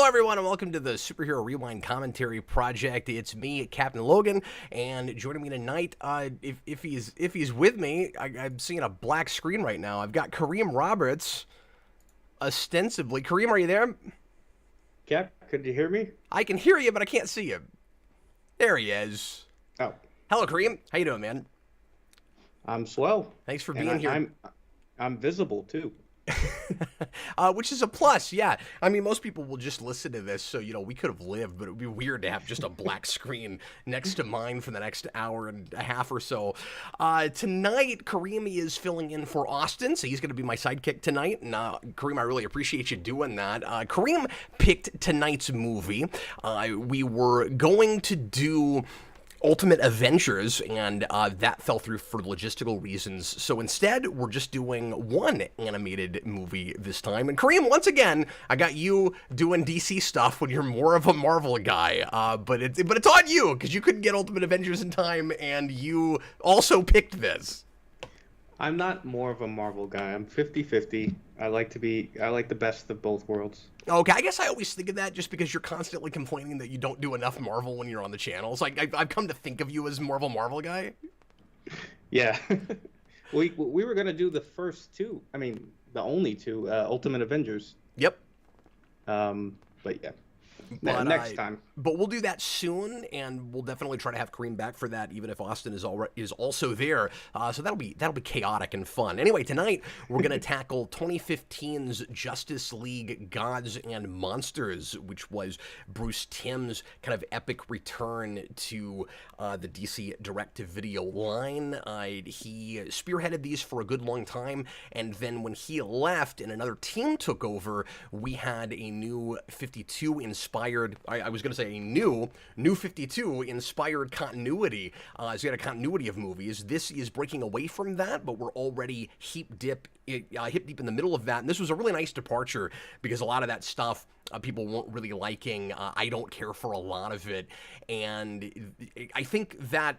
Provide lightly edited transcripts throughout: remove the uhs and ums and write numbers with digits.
Hello, everyone, and welcome to the Superhero Rewind Commentary Project. It's me, Captain Logan, and joining me tonight, if he's with me, I'm seeing a black screen right now. I've got Kareem Roberts, ostensibly. Kareem, are you there? Cap, could you hear me? I can hear you, but I can't see you. There he is. Oh, Hello, Kareem. How you doing, man? I'm swell. Thanks for And being here. I'm visible too. Which is a plus, yeah. I mean, most people will just listen to this, so, we could have lived, but it would be weird to have just a black screen next to mine for the next hour and a half or so. Tonight, Kareem is filling in for Austin, so he's going to be my sidekick tonight, and Kareem, I really appreciate you doing that. Kareem picked tonight's movie. We were going to do Ultimate Avengers, and that fell through for logistical reasons. So instead, we're just doing one animated movie this time. And Kareem, once again, I got you doing DC stuff when you're more of a Marvel guy. But it's on you, because you couldn't get Ultimate Avengers in time, and you also picked this. I'm not more of a Marvel guy. I'm 50-50. I like the best of both worlds. Okay, I guess I always think of that just because you're constantly complaining that you don't do enough Marvel when you're on the channel. So I've come to think of you as more of a Marvel guy. Yeah. we were going to do the first two. I mean, the only two, Ultimate Avengers. Yep. But yeah. But, next time. But we'll do that soon, and we'll definitely try to have Kareem back for that, even if Austin is also there. So that'll be chaotic and fun. Anyway, tonight we're gonna tackle 2015's Justice League Gods and Monsters, which was Bruce Timm's kind of epic return to the DC direct-to-video line. He spearheaded these for a good long time, and then when he left and another team took over, we had a new 52 inspired. I was going to say a new 52 inspired continuity. So you had a continuity of movies. This is breaking away from that, but we're already hip deep in the middle of that. And this was a really nice departure because a lot of that stuff people weren't really liking. I don't care for a lot of it, and I think that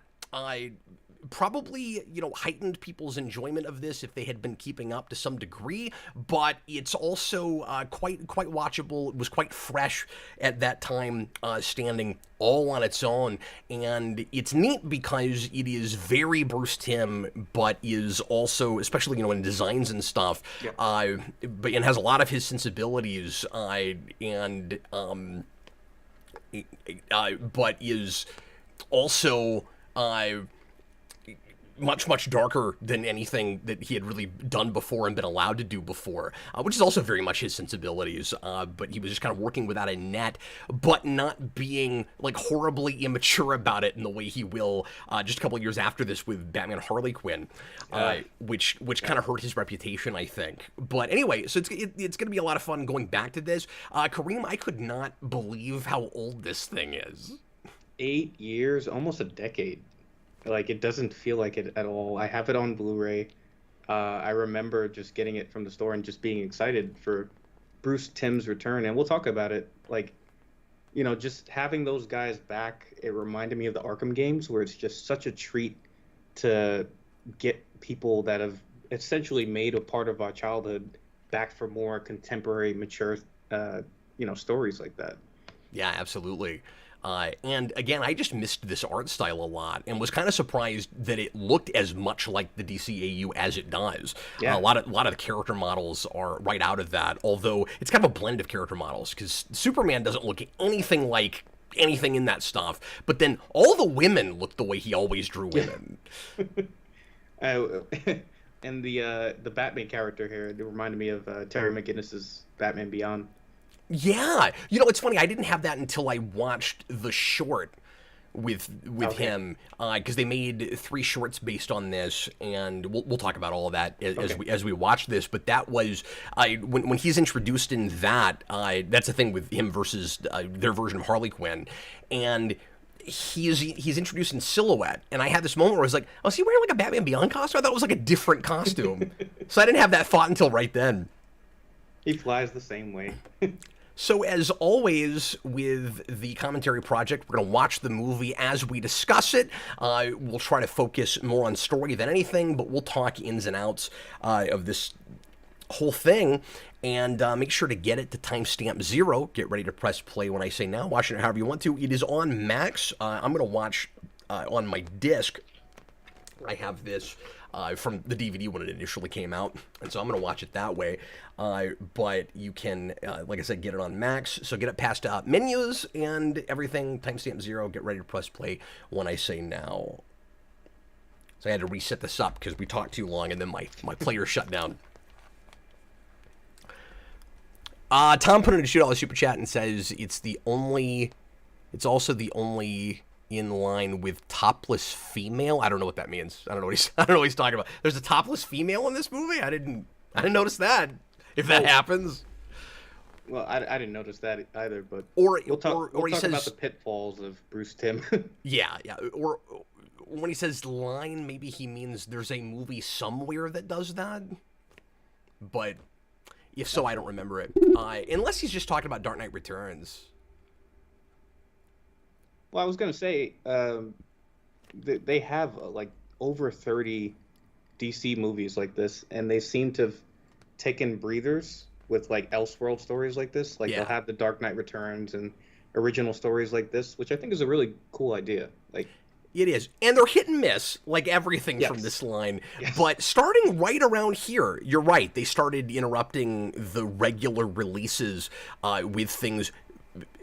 probably, heightened people's enjoyment of this if they had been keeping up to some degree, but it's also quite watchable. It was quite fresh at that time, standing all on its own, and it's neat because it is very Bruce Timm, but is also, especially, in designs and stuff, but has a lot of his sensibilities, but is also much darker than anything that he had really done before and been allowed to do before, which is also very much his sensibilities. But he was just kind of working without a net, but not being horribly immature about it in the way he will just a couple of years after this with Batman Harley Quinn, which kind of hurt his reputation, I think. But anyway, so it's going to be a lot of fun going back to this. Kareem, I could not believe how old this thing is. 8 years, almost a decade. It doesn't feel like it at all. I have it on Blu-ray. I remember just getting it from the store and just being excited for Bruce Timm's return. And we'll talk about it. Just having those guys back, it reminded me of the Arkham games, where it's just such a treat to get people that have essentially made a part of our childhood back for more contemporary, mature, stories like that. Yeah, absolutely. And again, I just missed this art style a lot and was kind of surprised that it looked as much like the DCAU as it does. Yeah. A lot of the character models are right out of that, although it's kind of a blend of character models because Superman doesn't look anything like anything in that stuff, but then all the women look the way he always drew women. And the Batman character here, it reminded me of Terry McGinnis's Batman Beyond. Yeah, it's funny. I didn't have that until I watched the short with him, because they made 3 shorts based on this, and we'll talk about all of that as we watch this. But that was when he's introduced in that. That's the thing with him versus their version of Harley Quinn, and he's introduced in silhouette, and I had this moment where I was like, "Oh, is he wearing a Batman Beyond costume?" I thought it was a different costume, so I didn't have that thought until right then. He flies the same way. So as always with the commentary project, we're going to watch the movie as we discuss it. We'll try to focus more on story than anything, but we'll talk ins and outs of this whole thing, and make sure to get it to timestamp 0. Get ready to press play when I say now. Watch it however you want to. It is on Max. I'm going to watch on my disc. I have this from the DVD when it initially came out, and so I'm going to watch it that way. But you can, like I said, get it on Max. So get it past menus and everything. Timestamp 0. Get ready to press play when I say now. So I had to reset this up because we talked too long, and then my player shut down. Tom put in a $2 super chat and says it's also the only in line with topless female. I don't know what that means. I don't know what he's talking about. There's a topless female in this movie? I didn't notice that. If that happens. Well, I didn't notice that either, but we'll talk he says, about the pitfalls of Bruce Timm. yeah. Or when he says line, maybe he means there's a movie somewhere that does that. But if so, I don't remember it. Unless he's just talking about Dark Knight Returns. Well, I was gonna say they have like over 30 DC movies like this, and they seem to have taken breathers with like Elseworld stories like this. Like they'll have the Dark Knight Returns and original stories like this, which I think is a really cool idea. Like it is, and they're hit and miss, like everything from this line. Yes. But starting right around here, you're right. They started interrupting the regular releases with things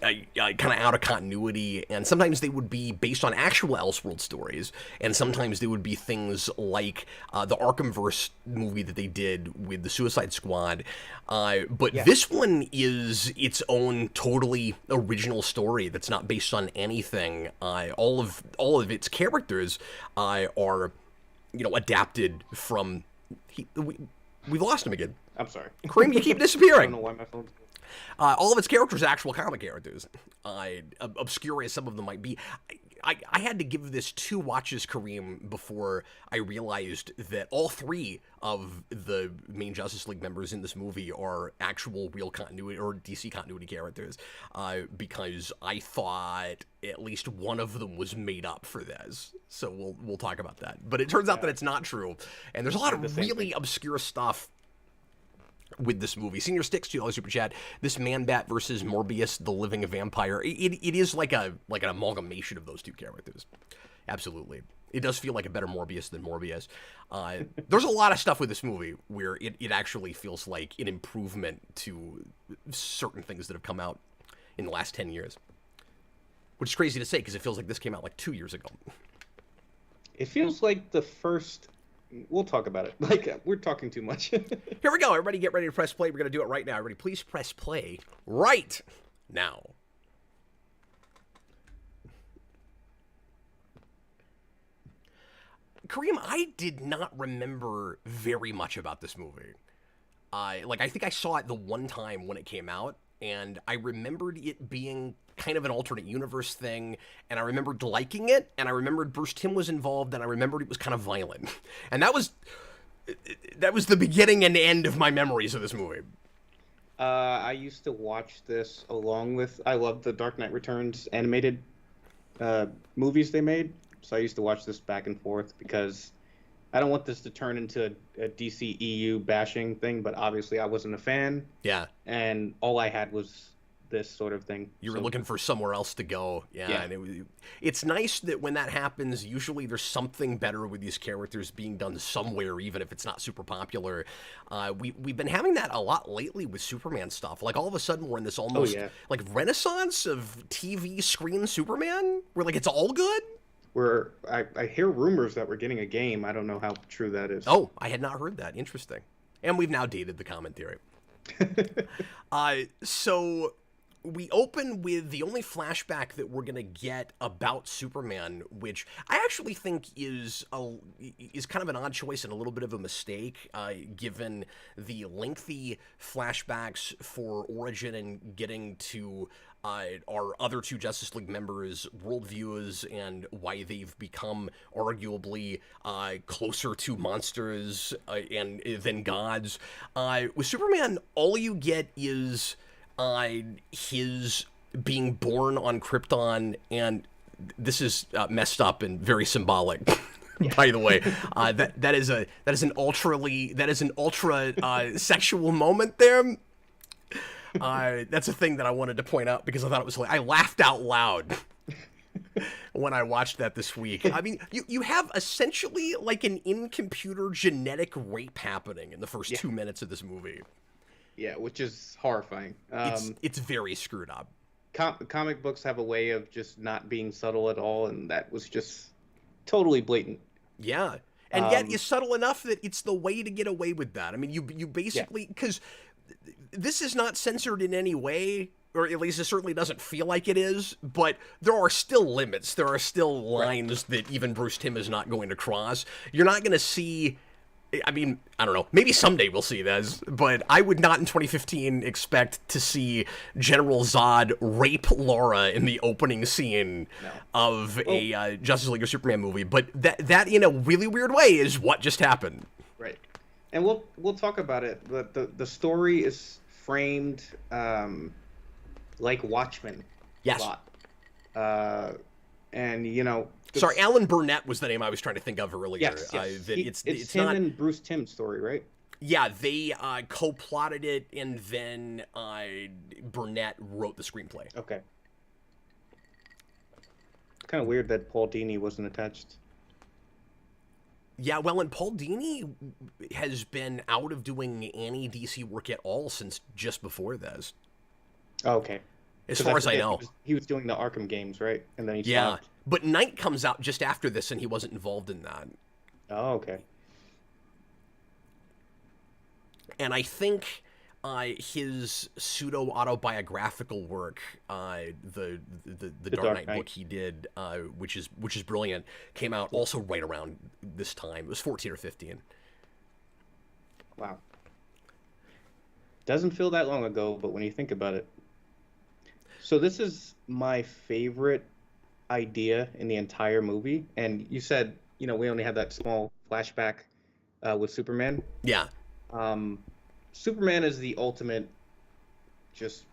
kind of out of continuity, and sometimes they would be based on actual Elseworld stories, and sometimes they would be things like the Arkhamverse movie that they did with the Suicide Squad. But this one is its own totally original story that's not based on anything. All of its characters are, adapted from. We've lost him again. I'm sorry, Kareem. You keep disappearing. I don't know why my phone's. All of its characters are actual comic characters. Obscure as some of them might be. I had to give this 2 watches, Kareem, before I realized that all 3 of the main Justice League members in this movie are actual real continuity or DC continuity characters, because I thought at least one of them was made up for this. So we'll talk about that. But it turns out that it's not true, and there's a lot of really obscure stuff with this movie. Senior Sticks, $2 super chat. This Man-Bat versus Morbius, the living vampire. It is like an amalgamation of those 2 characters. Absolutely. It does feel like a better Morbius than Morbius. There's a lot of stuff with this movie where it actually feels like an improvement to certain things that have come out in the last 10 years. Which is crazy to say because it feels like this came out like 2 years ago. It feels like the first. We'll talk about it. Like, we're talking too much. Here we go. Everybody get ready to press play. We're going to do it right now. Everybody, please press play right now. Kareem, I did not remember very much about this movie. I think I saw it the one time when it came out, and I remembered it being kind of an alternate universe thing, and I remembered liking it, and I remembered Bruce Timm was involved, and I remembered it was kind of violent. And that was the beginning and end of my memories of this movie. I used to watch this along with, I love the Dark Knight Returns animated movies they made, so I used to watch this back and forth because I don't want this to turn into a DC EU bashing thing, but obviously I wasn't a fan. Yeah. And all I had was this sort of thing. You were looking for somewhere else to go. Yeah. And it's nice that when that happens, usually there's something better with these characters being done somewhere, even if it's not super popular. We've been having that a lot lately with Superman stuff. Like all of a sudden we're in this almost like renaissance of TV screen Superman where like it's all good. Where I hear rumors that we're getting a game. I don't know how true that is. Oh, I had not heard that. Interesting. And we've now dated the commentary. So we open with the only flashback that we're going to get about Superman, which I actually think is kind of an odd choice and a little bit of a mistake, given the lengthy flashbacks for origin and getting to our other 2 Justice League members' worldviews and why they've become arguably closer to monsters and than gods. With Superman, all you get is his being born on Krypton, and this is messed up and very symbolic. By the way, that is an ultra sexual moment there. That's a thing that I wanted to point out because I thought it was I laughed out loud when I watched that this week. I mean, you have essentially like an in-computer genetic rape happening in the first 2 minutes of this movie. Yeah, which is horrifying. It's very screwed up. Comic books have a way of just not being subtle at all, and that was just totally blatant. Yeah. And yet it's subtle enough that it's the way to get away with that. I mean, you basically, because this is not censored in any way, or at least it certainly doesn't feel like it is, but there are still limits. There are still lines that even Bruce Timm is not going to cross. You're not going to see... I mean, I don't know. Maybe someday we'll see this, but I would not in 2015 expect to see General Zod rape Laura in the opening scene of a Justice League or Superman movie. But that in a really weird way is what just happened. Right, and we'll talk about it. But the story is framed like Watchmen. Yes. A lot. And you know. Sorry, Alan Burnett was the name I was trying to think of earlier. Yes. It's Timm and Bruce Timm's story, right? Yeah, they co-plotted it, and then Burnett wrote the screenplay. Okay. Kind of weird that Paul Dini wasn't attached. Yeah, well, and Paul Dini has been out of doing any DC work at all since just before this. Oh, okay. As far as I know. He was doing the Arkham games, right? And then he stopped. But Knight comes out just after this, and he wasn't involved in that. Oh, okay. And I think his pseudo-autobiographical work, the Dark Knight book he did, which is brilliant, came out also right around this time. It was 14 or 15. Wow. Doesn't feel that long ago, but when you think about it. So this is my favorite idea in the entire movie, and you said, you know, we only had that small flashback with Superman. Yeah. Superman is the ultimate just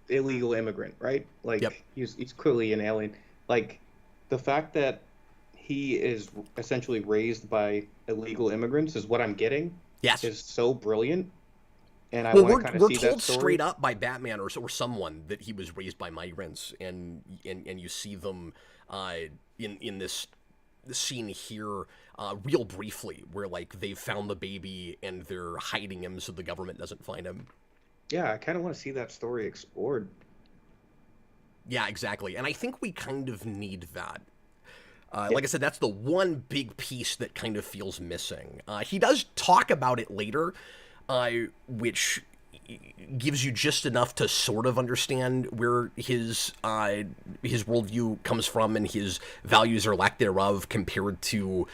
illegal immigrant, right? Like, he's clearly an alien. Like, the fact that he is essentially raised by illegal immigrants is what I'm getting. Yes. Is so brilliant. And I want to kind of see that story. We're told straight up by Batman or someone that he was raised by migrants, and you see them in this scene here real briefly, where like they've found the baby and they're hiding him so the government doesn't find him. Yeah, I kind of want to see that story explored. Yeah, exactly, and I think we kind of need that. Like I said, that's the one big piece that kind of feels missing. He does talk about it later. Which gives you just enough to sort of understand where his worldview comes from and his values or lack thereof compared to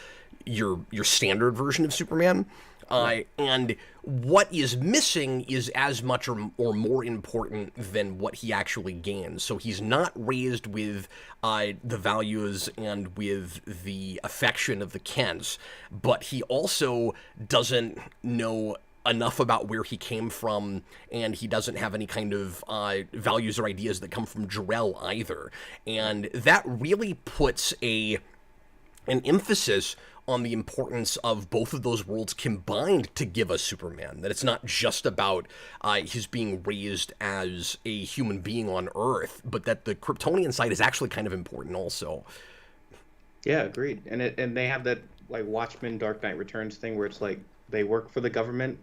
your standard version of Superman. And what is missing is as much or more important than what he actually gains. So he's not raised with the values and with the affection of the Kents, but he also doesn't know enough about where he came from, and he doesn't have any kind of values or ideas that come from Jor-El either. And that really puts an emphasis on the importance of both of those worlds combined to give us Superman. That it's not just about his being raised as a human being on Earth, but that the Kryptonian side is actually kind of important also. Yeah, agreed. And they have that like Watchmen Dark Knight Returns thing where it's like they work for the government,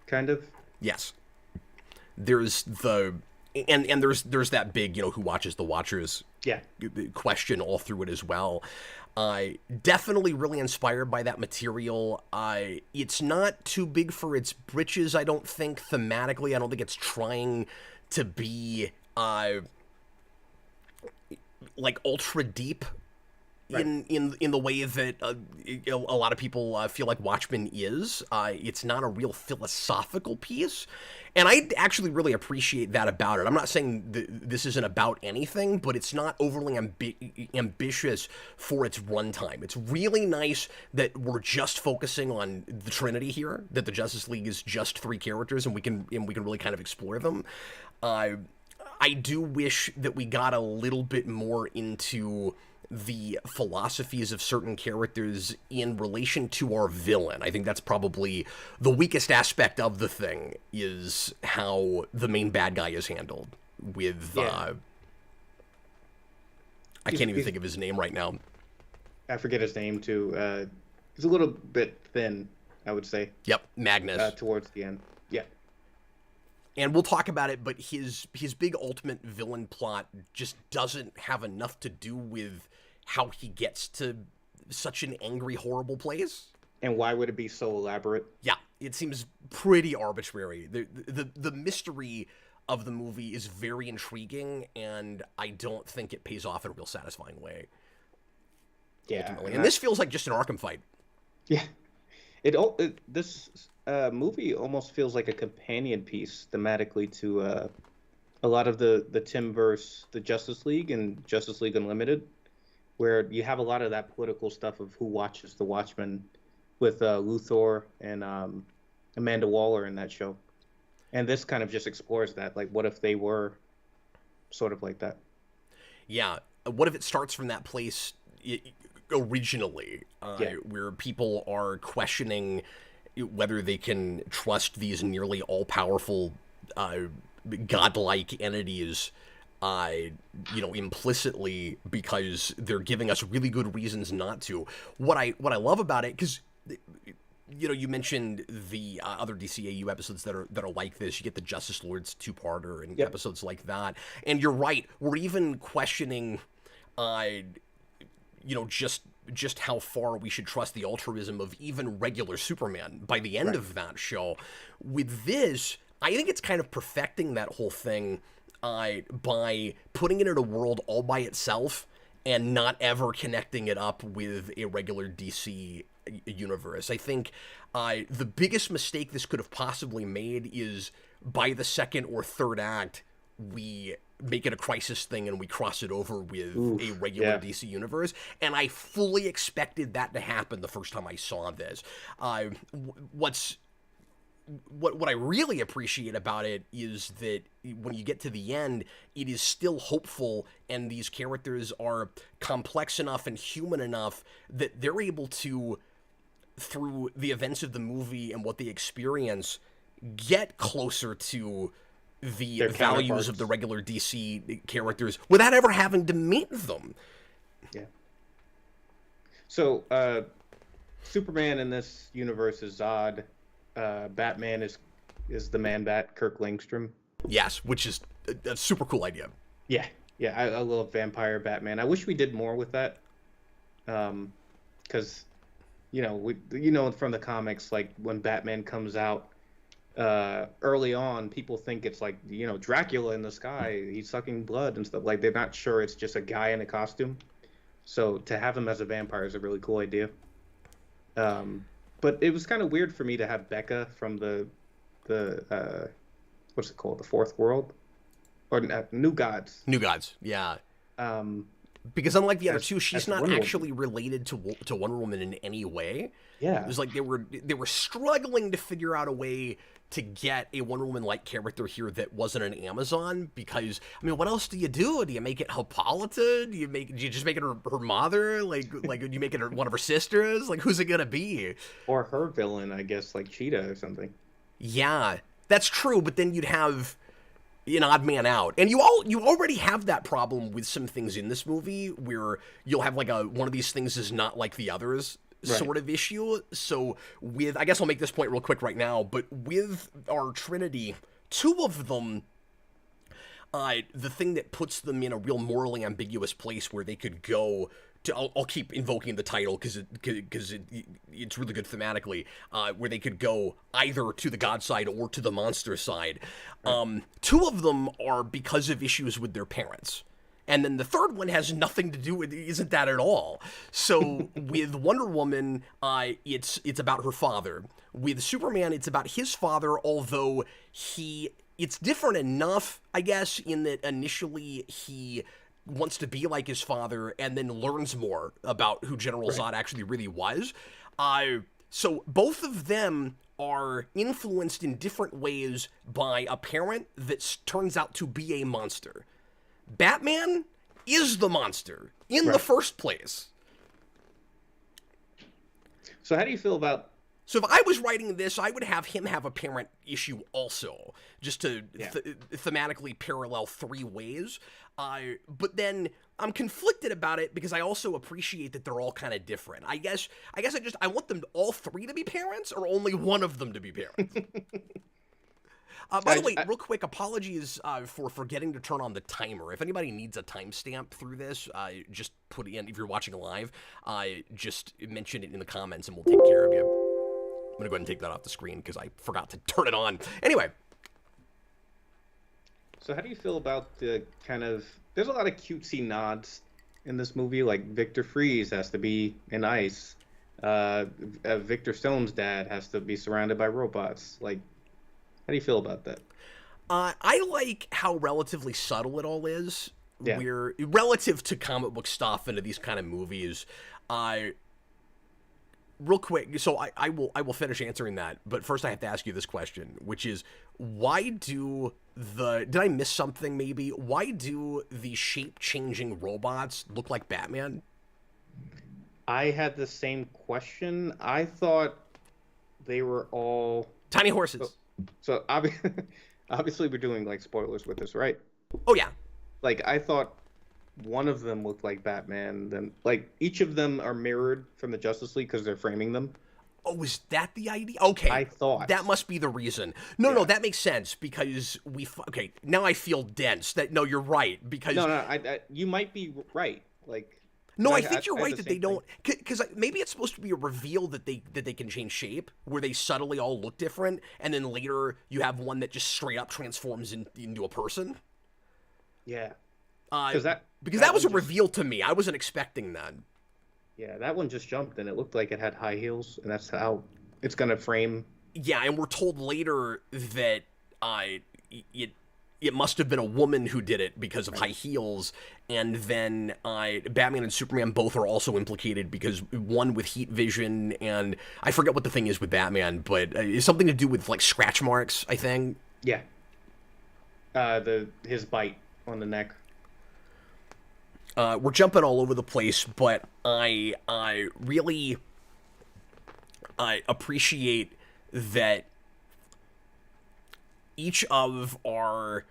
kind of. Yes. There's the and there's that big, who watches the Watchers question all through it as well. Definitely really inspired by that material. It's not too big for its britches, I don't think, thematically. I don't think it's trying to be like ultra deep. Right. In the way that a lot of people feel like Watchmen is. It's not a real philosophical piece, and I actually really appreciate that about it. I'm not saying this isn't about anything, but it's not overly ambitious for its runtime. It's really nice that we're just focusing on the Trinity here, that the Justice League is just 3 characters, and we can really kind of explore them. I do wish that we got a little bit more into the philosophies of certain characters in relation to our villain. I think that's probably the weakest aspect of the thing, is how the main bad guy is handled with I can't even think of his name right now. I forget his name too. He's a little bit thin, I would say. Yep, Magnus. Towards the end. Yeah. And we'll talk about it, but his big ultimate villain plot just doesn't have enough to do with how he gets to such an angry, horrible place. And why would it be so elaborate? Yeah, it seems pretty arbitrary. The mystery of the movie is very intriguing, and I don't think it pays off in a real satisfying way. Yeah, ultimately. And this feels like just an Arkham fight. Yeah, this movie almost feels like a companion piece thematically to a lot of the Timmverse, the Justice League and Justice League Unlimited, where you have a lot of that political stuff of who watches the Watchmen with Luthor and Amanda Waller in that show. And this kind of just explores that. Like, what if they were sort of like that? Yeah. What if it starts from that place originally, where people are questioning whether they can trust these nearly all-powerful, godlike entities, implicitly, because they're giving us really good reasons not to. What I love about it, because you mentioned the other DCAU episodes that are like this. You get the Justice Lords two-parter and episodes like that. And you're right. We're even questioning, just how far we should trust the altruism of even regular Superman by the end of that show. With this, I think it's kind of perfecting that whole thing by putting it in a world all by itself and not ever connecting it up with a regular DC universe. I think the biggest mistake this could have possibly made is by the second or third act, we make it a Crisis thing and we cross it over with a regular DC universe. And I fully expected that to happen the first time I saw this. What I really appreciate about it is that when you get to the end, it is still hopeful, and these characters are complex enough and human enough that they're able to, through the events of the movie and what they experience, get closer to the values of the regular DC characters without ever having to meet them. Yeah. So, Superman in this universe is Zod. Batman is the Man-Bat, Kirk Langstrom. Yes, which is a super cool idea. Yeah, I love Vampire Batman. I wish we did more with that, because from the comics, like when Batman comes out early on, people think it's like Dracula in the sky, he's sucking blood and stuff. Like, they're not sure it's just a guy in a costume. So to have him as a vampire is a really cool idea. But it was kind of weird for me to have Becca from the what's it called, the Fourth World, or New Gods. New Gods, yeah. Because unlike the other two, she's not actually related to Wonder Woman in any way. Yeah, it was like they were struggling to figure out a way to get a Wonder Woman-like character here that wasn't an Amazon. Because what else do? Do you make it Hippolyta? Do you just make it her mother? Like you make it one of her sisters? Like, who's it gonna be? Or her villain, I guess, like Cheetah or something. Yeah, that's true. But then you'd have an odd man out, and you already have that problem with some things in this movie where you'll have like one of these things is not like the others. Sort of issue. So I guess I'll make this point real quick right now, but with our Trinity, two of them, the thing that puts them in a real morally ambiguous place where they could go to, I'll keep invoking the title because it's really good thematically, where they could go either to the God side or to the monster side. Two of them are because of issues with their parents. And then the third one has nothing to do with, isn't that at all. So with Wonder Woman, it's about her father. With Superman, it's about his father, although it's different enough, I guess, in that initially he wants to be like his father and then learns more about who General Zod actually really was. So both of them are influenced in different ways by a parent that turns out to be a monster. Batman is the monster in the Right. first place. So how do you feel about? So if I was writing this, I would have him have a parent issue also, just to thematically parallel three ways. But then I'm conflicted about it because I also appreciate that they're all kind of different. I guess I want them all three to be parents, or only one of them to be parents. By the way, real quick, apologies for forgetting to turn on the timer. If anybody needs a timestamp through this, just put in, if you're watching live, just mention it in the comments and we'll take care of you. I'm going to go ahead and take that off the screen because I forgot to turn it on. Anyway. So how do you feel about the kind of... There's a lot of cutesy nods in this movie, like Victor Freeze has to be in ice. Victor Stone's dad has to be surrounded by robots. Like, how do you feel about that? I like how relatively subtle it all is. Yeah. We're relative to comic book stuff and to these kind of movies. Real quick, so I will finish answering that, but first I have to ask you this question, which is, why do did I miss something maybe? Why do the shape-changing robots look like Batman? I had the same question. I thought they were all... Tiny horses. So obviously we're doing like spoilers with this, right? Oh yeah. Like I thought one of them looked like Batman. Then like each of them are mirrored from the Justice League because they're framing them. Oh, is that the idea? Okay. I thought. That must be the reason. No, that makes sense because okay, now I feel dense. No, you're right because... No, you might be right. Like... No, I think you're right that they don't, because maybe it's supposed to be a reveal that they can change shape, where they subtly all look different, and then later you have one that just straight up transforms into a person. Yeah. Because that was a reveal to me. I wasn't expecting that. Yeah, that one just jumped, and it looked like it had high heels, and that's how it's gonna frame. Yeah, and we're told later that it must have been a woman who did it because of high heels, and then Batman and Superman both are also implicated because one with heat vision, and I forget what the thing is with Batman, but it's something to do with like scratch marks, I think. Yeah. His bite on the neck. We're jumping all over the place, but I really appreciate that each of our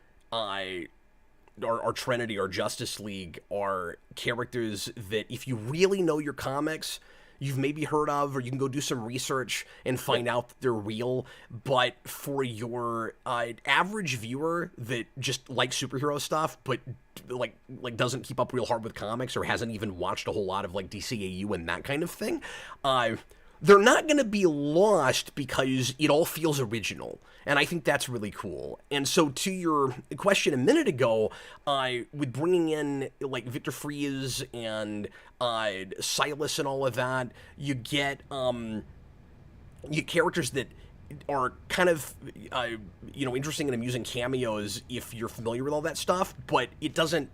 Trinity, our Justice League, are characters that if you really know your comics, you've maybe heard of, or you can go do some research and find out that they're real. But for your average viewer that just likes superhero stuff, but like doesn't keep up real hard with comics or hasn't even watched a whole lot of like DCAU and that kind of thing, they're not going to be lost because it all feels original. And I think that's really cool. And so to your question a minute ago, with bringing in like Victor Freeze and Silas and all of that, you get characters that are kind of interesting and amusing cameos if you're familiar with all that stuff, but you don't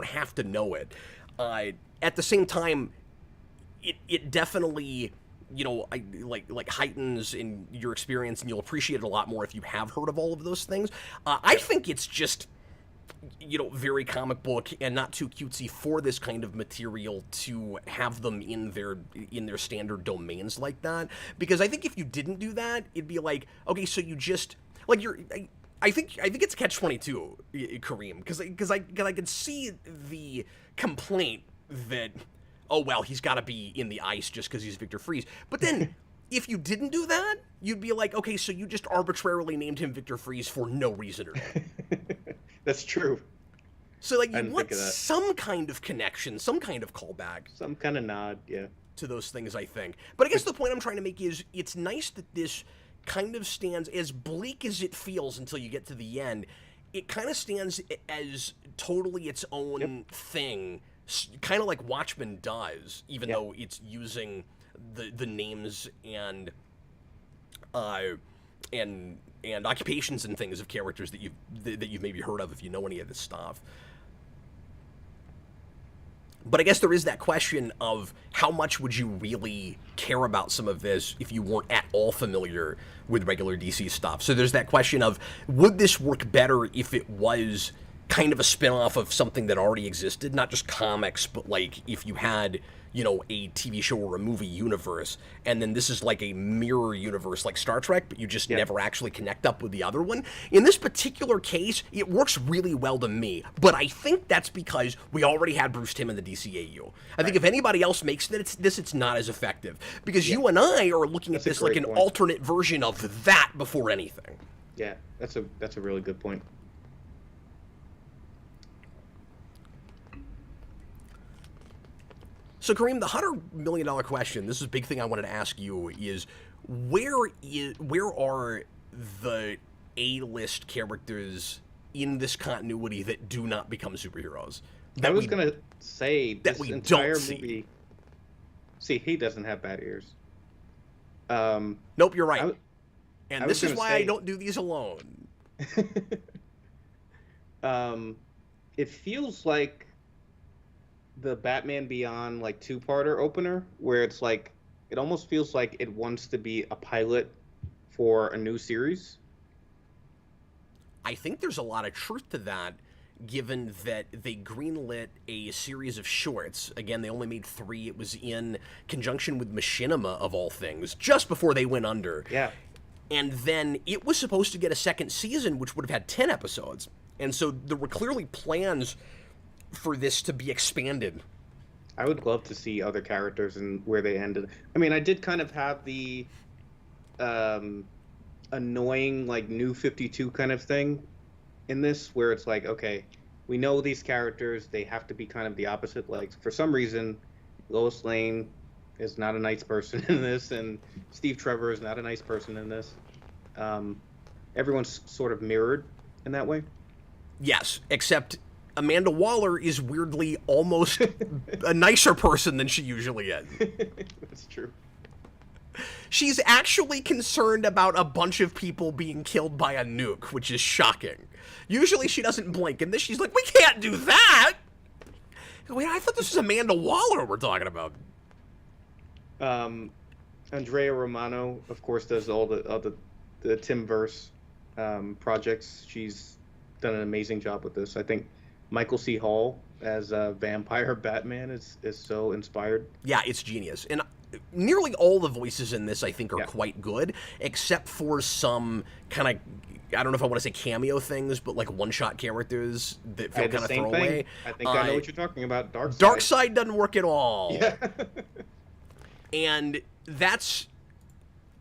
have to know it. At the same time, it definitely heightens in your experience, and you'll appreciate it a lot more if you have heard of all of those things. I think it's just very comic book and not too cutesy for this kind of material to have them in their standard domains like that, because I think if you didn't do that, it'd be like, okay, so you just like I think it's catch-22, Kareem, because I can see the complaint that, oh, well, he's got to be in the ice just because he's Victor Freeze. But then, if you didn't do that, you'd be like, okay, so you just arbitrarily named him Victor Freeze for no reason at all. That's true. So, like, you want some kind of connection, some kind of callback. Some kind of nod, yeah. To those things, I think. But I guess the point I'm trying to make is, it's nice that this kind of stands, as bleak as it feels until you get to the end, it kind of stands as totally its own thing, kind of like Watchmen does, even though it's using the names and occupations and things of characters that you've maybe heard of if you know any of this stuff. But I guess there is that question of how much would you really care about some of this if you weren't at all familiar with regular DC stuff. So there's that question of, would this work better if it was kind of a spin-off of something that already existed, not just comics, but like if you had, a TV show or a movie universe, and then this is like a mirror universe like Star Trek, but you just never actually connect up with the other one. In this particular case, it works really well to me, but I think that's because we already had Bruce Timm in the DCAU. I think if anybody else makes it's not as effective, because you and I are looking at this like an alternate version of that before anything. Yeah, that's a really good point. So, Kareem, the $100 million question, this is a big thing I wanted to ask you, is where are the A-list characters in this continuity that do not become superheroes? I was going to say that this we entire don't see. movie... See, he doesn't have bad ears. Nope, you're right. And this is why I don't do these alone. It feels like the Batman Beyond like two-parter opener, where it's like it almost feels like it wants to be a pilot for a new series. I think there's a lot of truth to that, given that they greenlit a series of shorts. Again, they only made 3. It was in conjunction with Machinima, of all things, just before they went under. Yeah. And then it was supposed to get a second season, which would have had 10 episodes. And so there were clearly plans for this to be expanded. I would love to see other characters and where they ended. I mean, I did kind of have the annoying, like, New 52 kind of thing in this, where it's like, okay, we know these characters, they have to be kind of the opposite. Like, for some reason, Lois Lane is not a nice person in this, and Steve Trevor is not a nice person in this. Everyone's sort of mirrored in that way. Yes, except Amanda Waller is weirdly almost a nicer person than she usually is. That's true. She's actually concerned about a bunch of people being killed by a nuke, which is shocking. Usually she doesn't blink, and this she's like, we can't do that! Wait, I thought this was Amanda Waller we're talking about. Andrea Romano, of course, does all the Timmverse projects. She's done an amazing job with this. I think Michael C. Hall as Vampire Batman is so inspired. Yeah, it's genius. And nearly all the voices in this, I think, are quite good, except for some kind of, I don't know if I want to say cameo things, but like one-shot characters that feel kind of throwaway. I think I know what you're talking about. Darkseid. Darkseid doesn't work at all. Yeah. And that's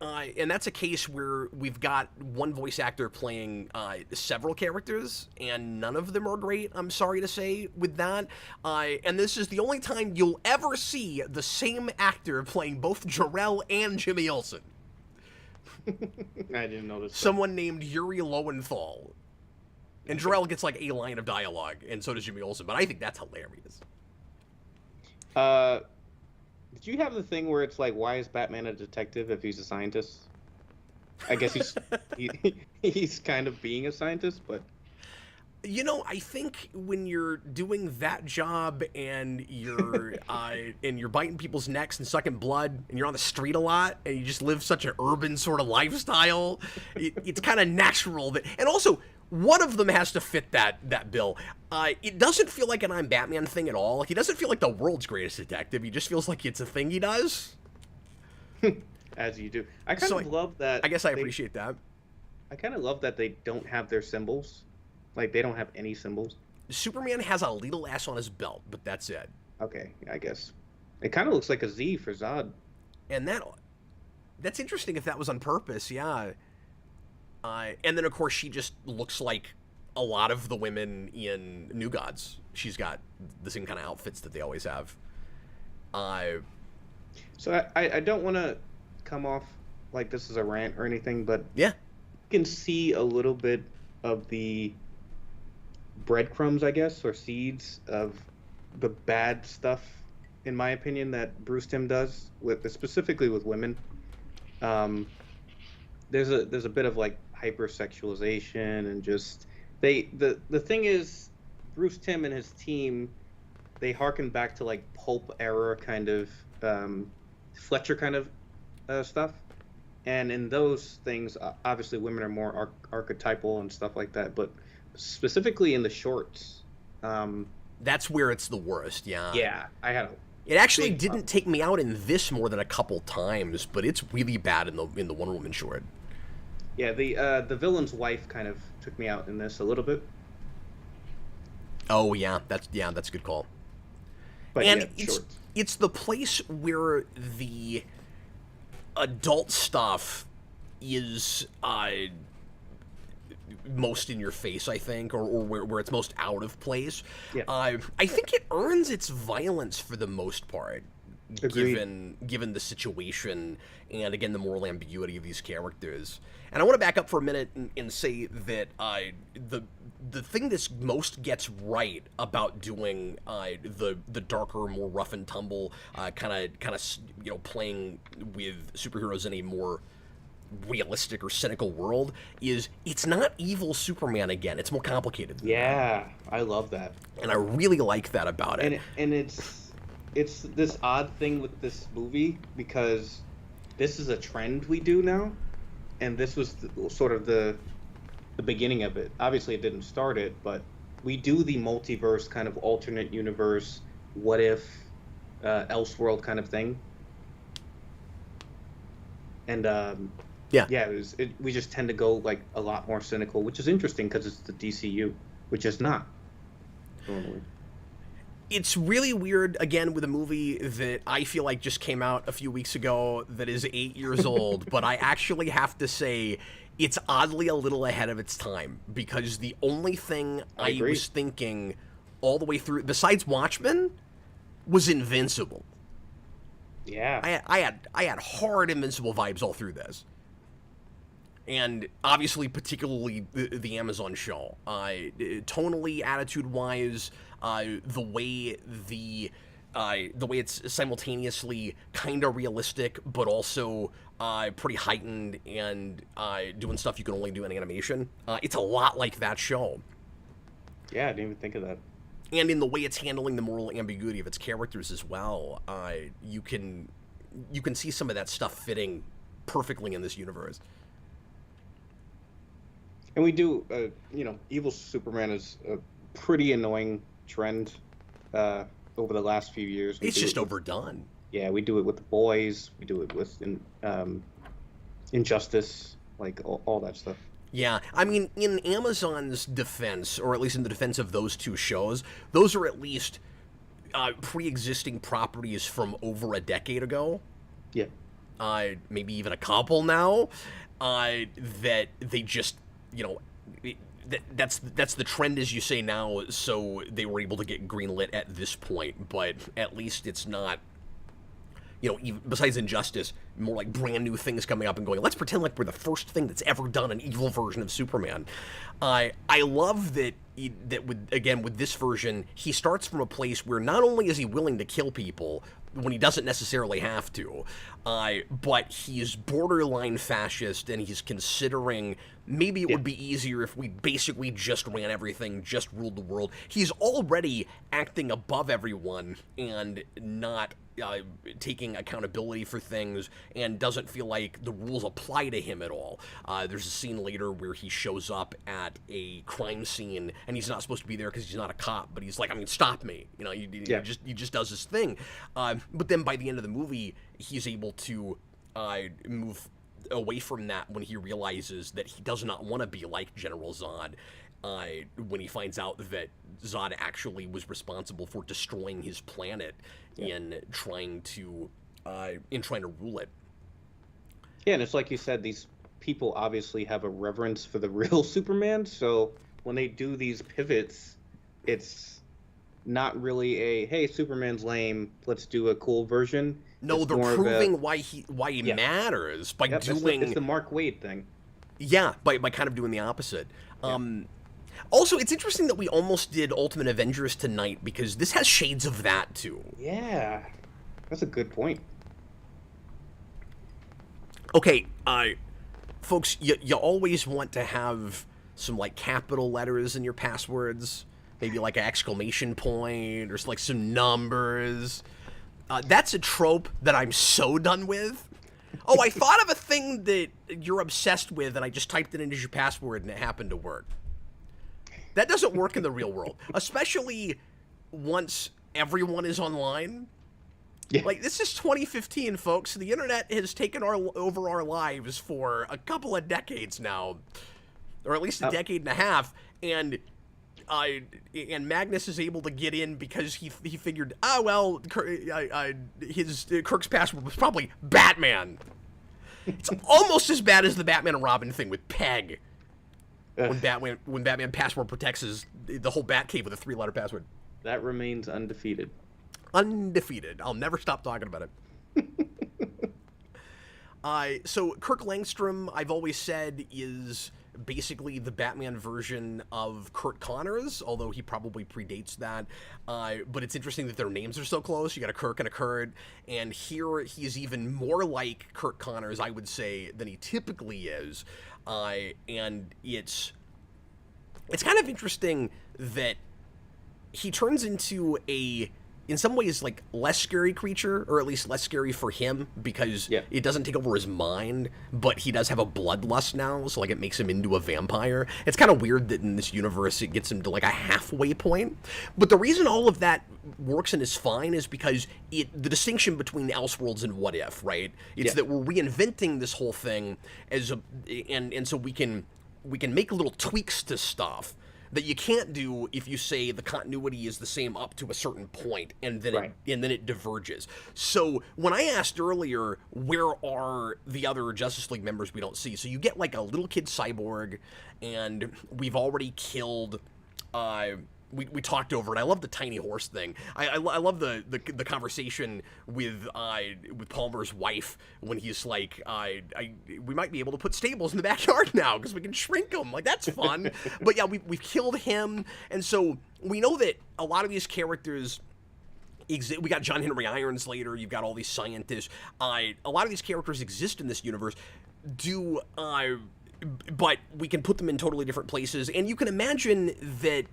a case where we've got one voice actor playing several characters, and none of them are great, I'm sorry to say, with that. And this is the only time you'll ever see the same actor playing both Jor-El and Jimmy Olsen. I didn't notice. Someone named Yuri Lowenthal. And Jor-El gets like a line of dialogue, and so does Jimmy Olsen, but I think that's hilarious. Did you have the thing where it's like, why is Batman a detective if he's a scientist? I guess he's kind of being a scientist, but... I think when you're doing that job and you're biting people's necks and sucking blood, and you're on the street a lot, and you just live such an urban sort of lifestyle, it's kind of natural that... And also, one of them has to fit that bill. It doesn't feel like an I'm Batman thing at all. Like, he doesn't feel like the world's greatest detective. He just feels like it's a thing he does. As you do. I kind of love that. I guess I appreciate that. I kind of love that they don't have their symbols. Like, they don't have any symbols. Superman has a little ass on his belt, but that's it. Okay, I guess. It kind of looks like a Z for Zod. And that's interesting if that was on purpose, yeah. And then, of course, she just looks like a lot of the women in New Gods. She's got the same kind of outfits that they always have. So I don't want to come off like this is a rant or anything, but yeah, you can see a little bit of the breadcrumbs, I guess, or seeds of the bad stuff, in my opinion, that Bruce Timm does, specifically with women. There's a bit of like hypersexualization and just the thing is, Bruce Timm and his team, they harken back to like pulp era kind of Fletcher kind of stuff, and in those things, obviously women are more archetypal and stuff like that, but specifically in the shorts. Um, That's where it's the worst. Yeah. yeah, I had a It actually big didn't take me out in this more than a couple times, but it's really bad in the Wonder Woman short. yeah, the villain's wife kind of took me out in this a little bit. Oh yeah, that's a good call. But And yeah, shorts. it's the place where the adult stuff is most in your face, I think, or where it's most out of place. Yeah. I think it earns its violence for the most part, Agreed. given the situation and again the moral ambiguity of these characters. And I want to back up for a minute and say that the thing this most gets right about doing the darker, more rough and tumble kind of playing with superheroes in a more realistic or cynical world is it's not evil Superman again. It's more complicated than that. Yeah, I love that. And I really like that about it. And it's this odd thing with this movie because this is a trend we do now, and this was sort of the beginning of it. Obviously, it didn't start it, but we do the multiverse kind of alternate universe, what if, Elseworld kind of thing. And yeah, we just tend to go like a lot more cynical, which is interesting because it's the DCU, which is not normally. It's really weird, again, with a movie that I feel like just came out a few weeks ago that is 8 years old, but I actually have to say it's oddly a little ahead of its time, because the only thing I was thinking all the way through, besides Watchmen, was Invincible. Yeah. I had hard Invincible vibes all through this. And obviously, particularly the Amazon show, tonally, attitude-wise, the way it's simultaneously kind of realistic, but also pretty heightened and doing stuff you can only do in animation. It's a lot like that show. Yeah, I didn't even think of that. And in the way it's handling the moral ambiguity of its characters as well, you can see some of that stuff fitting perfectly in this universe. And we do, evil Superman is a pretty annoying trend over the last few years. It's just overdone. Yeah, we do it with The Boys. We do it with Injustice, like all that stuff. Yeah, I mean, in Amazon's defense, or at least in the defense of those two shows, those are at least pre-existing properties from over a decade ago. Yeah. Maybe even a couple now. That they just, that's the trend, as you say now, so they were able to get greenlit at this point, but at least it's not, even, besides Injustice, more like brand new things coming up and going, let's pretend like we're the first thing that's ever done an evil version of Superman. I love that with this version, he starts from a place where not only is he willing to kill people when he doesn't necessarily have to, but he's borderline fascist, and he's considering maybe it would be easier if we basically just ran everything, just ruled the world. He's already acting above everyone and not taking accountability for things, and doesn't feel like the rules apply to him at all. There's a scene later where he shows up at a crime scene, and he's not supposed to be there because he's not a cop, but he's like, stop me. He just does his thing. But then by the end of the movie, he's able to move away from that when he realizes that he does not want to be like General Zod. When he finds out that Zod actually was responsible for destroying his planet in trying to rule it. Yeah, and it's like you said, these people obviously have a reverence for the real Superman, so when they do these pivots, it's not really a, hey, Superman's lame, let's do a cool version. No, it's they're proving why he matters by doing... It's the Mark Waid thing. Yeah, by kind of doing the opposite. Also, it's interesting that we almost did Ultimate Avengers tonight, because this has shades of that, too. Yeah, that's a good point. Okay, folks, you always want to have some, like, capital letters in your passwords. Maybe, like, an exclamation point, or, like, some numbers. That's a trope that I'm so done with. Oh, I thought of a thing that you're obsessed with, and I just typed it in as your password, and it happened to work. That doesn't work in the real world, especially once everyone is online. Yeah. Like, this is 2015, folks. The internet has taken over our lives for a couple of decades now, or at least a decade and a half, and Magnus is able to get in because he figured, Kirk's password was probably Batman. It's almost as bad as the Batman and Robin thing with Peg. When Batman password protects the whole Batcave with a 3-letter password. That remains undefeated. Undefeated. I'll never stop talking about it. So Kirk Langstrom, I've always said, is basically the Batman version of Kurt Connors, although he probably predates that. But it's interesting that their names are so close. You got a Kirk and a Kurt, and here he's even more like Kurt Connors, I would say, than he typically is. And it's kind of interesting that he turns into in some ways, like, less scary creature, or at least less scary for him, because it doesn't take over his mind, but he does have a bloodlust now, so, like, it makes him into a vampire. It's kind of weird that in this universe it gets him to, like, a halfway point. But the reason all of that works and is fine is because the distinction between Elseworlds and What If, right? It's that we're reinventing this whole thing and so we can make little tweaks to stuff that you can't do if you say the continuity is the same up to a certain point, and then it diverges. So when I asked earlier, where are the other Justice League members we don't see? So you get like a little kid cyborg, and we've already killed. We talked over it. I love the tiny horse thing. I love the conversation with Palmer's wife when he's like, we might be able to put stables in the backyard now because we can shrink them. Like, that's fun. But yeah, we've killed him, and so we know that a lot of these characters exist. We got John Henry Irons later. You've got all these scientists. A lot of these characters exist in this universe. But we can put them in totally different places, and you can imagine that.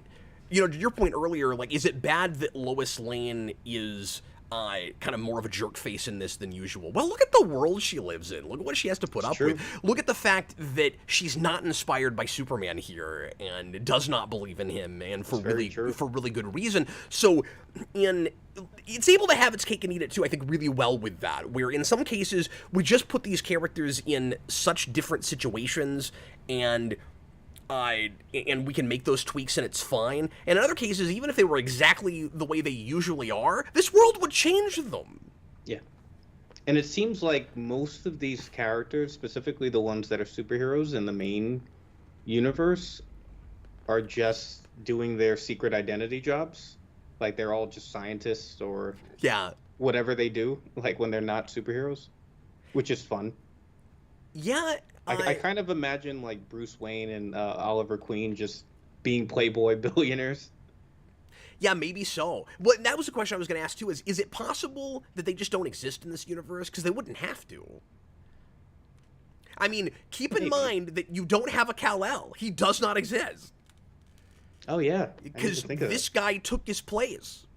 You know, to your point earlier, like, is it bad that Lois Lane is kind of more of a jerk face in this than usual? Well, look at the world she lives in. Look at what she has to put up with. Look at the fact that she's not inspired by Superman here and does not believe in him, and for really good reason. So, it's able to have its cake and eat it too, I think, really well with that, where in some cases we just put these characters in such different situations and we can make those tweaks and it's fine. And in other cases, even if they were exactly the way they usually are, this world would change them. Yeah. And it seems like most of these characters, specifically the ones that are superheroes in the main universe, are just doing their secret identity jobs. Like, they're all just scientists or whatever they do, like when they're not superheroes, which is fun. Yeah. I kind of imagine, like, Bruce Wayne and Oliver Queen just being playboy billionaires. Yeah, maybe so. Well, that was the question I was going to ask, too, is it possible that they just don't exist in this universe? Because they wouldn't have to. I mean, keep in mind that you don't have a Kal-El. He does not exist. Oh, yeah. Because this guy took his place.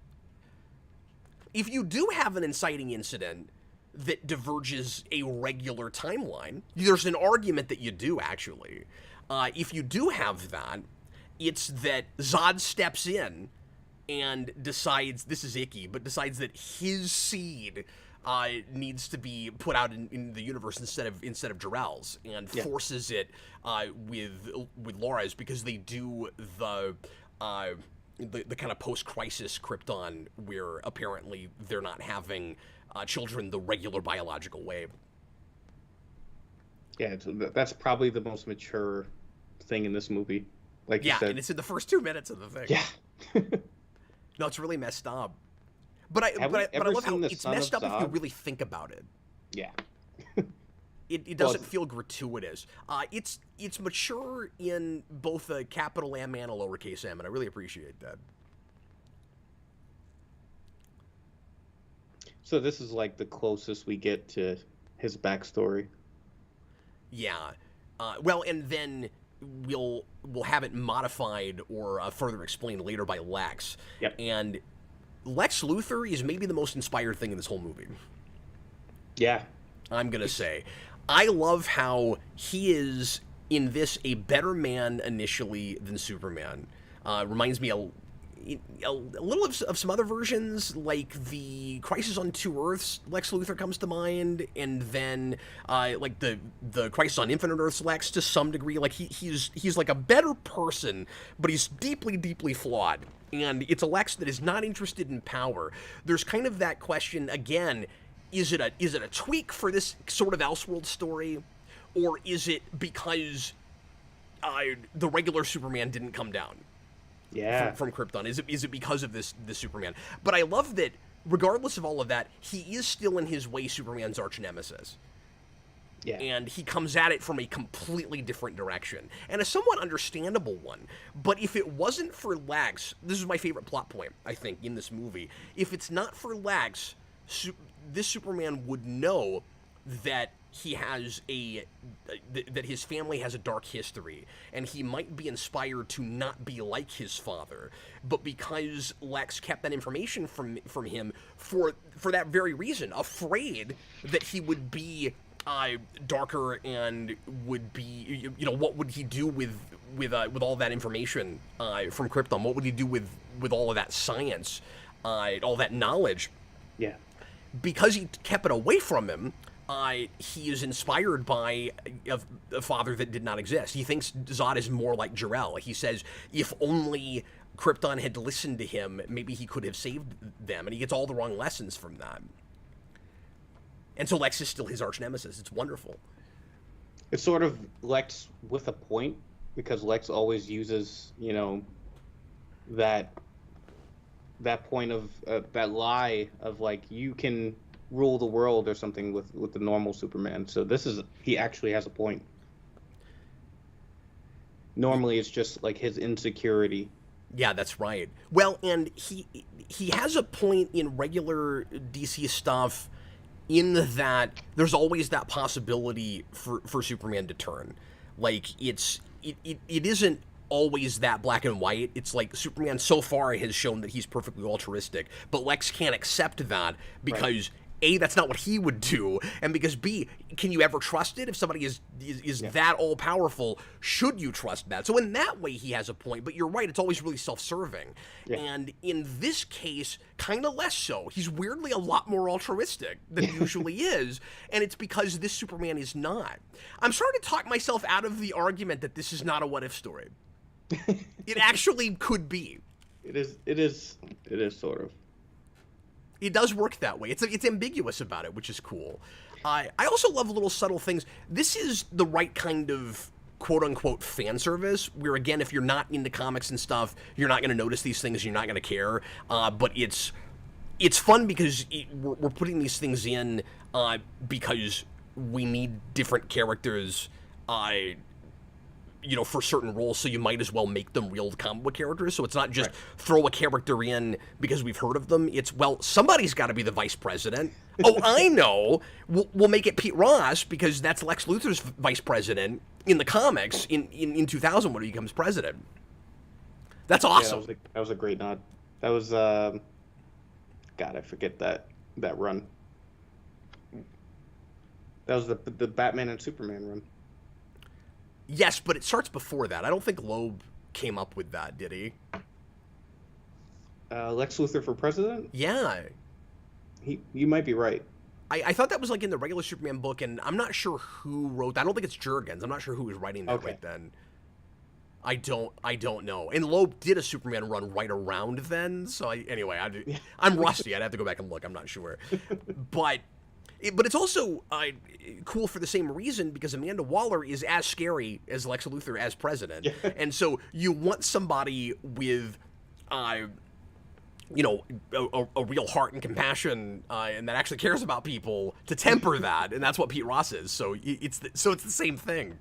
If you do have an inciting incident that diverges a regular timeline, there's an argument that you do, actually. If you do have that, it's that Zod steps in and decides, this is icky, but decides that his seed needs to be put out in the universe instead of Jor-El's, and forces it with Laura's, because they do the kind of post-crisis Krypton where apparently they're not having children the regular biological way. Yeah, that's probably the most mature thing in this movie. Like you said. And it's in the first 2 minutes of the thing. Yeah. No, it's really messed up. But I love how it's messed up if you really think about it. Yeah. It doesn't feel gratuitous. It's mature in both a capital M and a lowercase m, and I really appreciate that. So this is like the closest we get to his backstory. Yeah. Well, and then we'll have it modified or further explained later by Lex. Yep. And Lex Luthor is maybe the most inspired thing in this whole movie. Yeah. I'm going to say. I love how he is, in this, a better man initially than Superman. Reminds me a little of some other versions, like the Crisis on Two Earths Lex Luthor comes to mind, and then like the Crisis on Infinite Earths Lex to some degree. Like he's like a better person, but he's deeply flawed, and it's a Lex that is not interested in power. There's kind of that question again: is it a tweak for this sort of Elseworld story, or is it because the regular Superman didn't come down? Yeah. From Krypton? Is it because of this Superman? But I love that, regardless of all of that, he is still in his way Superman's arch nemesis. Yeah. And he comes at it from a completely different direction, and a somewhat understandable one. But if it wasn't for Lex, this is my favorite plot point, I think, in this movie. If it's not for Lex, this Superman would know that he has that his family has a dark history, and he might be inspired to not be like his father. But because Lex kept that information from him for that very reason, afraid that he would be darker and would be, what would he do with all that information from Krypton? What would he do with all of that science, all that knowledge? Yeah. Because he kept it away from him, he is inspired by a father that did not exist. He thinks Zod is more like Jor-El. He says, if only Krypton had listened to him, maybe he could have saved them. And he gets all the wrong lessons from that. And so Lex is still his arch nemesis. It's wonderful. It's sort of Lex with a point, because Lex always uses, that point of that lie of, like, you can rule the world or something with the normal Superman. So he actually has a point. Normally it's just like his insecurity. Yeah, that's right. Well, and he has a point in regular DC stuff, in that there's always that possibility for Superman to turn. Like, it isn't always that black and white. It's like Superman so far has shown that he's perfectly altruistic, but Lex can't accept that because right. A, that's not what he would do, and because B, can you ever trust it? If somebody is Yeah. that all-powerful, should you trust that? So in that way, he has a point, but you're right, it's always really self-serving. Yeah. And in this case, kind of less so. He's weirdly a lot more altruistic than he usually is, and it's because this Superman is not. I'm starting to talk myself out of the argument that this is not a what-if story. It actually could be. It is sort of. It does work that way. It's ambiguous about it, which is cool. I also love little subtle things. This is the right kind of quote-unquote fan service, where, again, if you're not into comics and stuff, you're not going to notice these things, you're not going to care. But it's fun because we're putting these things in because we need different characters for certain roles, so you might as well make them real comic book characters. So it's not just throw a character in because we've heard of them. It's, well, somebody's got to be the vice president. Oh, I know. We'll make it Pete Ross because that's Lex Luthor's vice president in the comics in 2000 when he becomes president. That's awesome. Yeah, that was a great nod. That was, God, I forget that run. That was the Batman and Superman run. Yes, but it starts before that. I don't think Loeb came up with that, did he? Lex Luthor for president? Yeah. You might be right. I thought that was like in the regular Superman book, and I'm not sure who wrote that. I don't think it's Jurgens. I'm not sure who was writing that right then. I don't know. And Loeb did a Superman run right around then, so I'm rusty. I'd have to go back and look. I'm not sure. But it's also cool for the same reason, because Amanda Waller is as scary as Lex Luthor as president. Yeah. And so you want somebody with, a real heart and compassion, and that actually cares about people to temper that. And that's what Pete Ross is. So it's the same thing.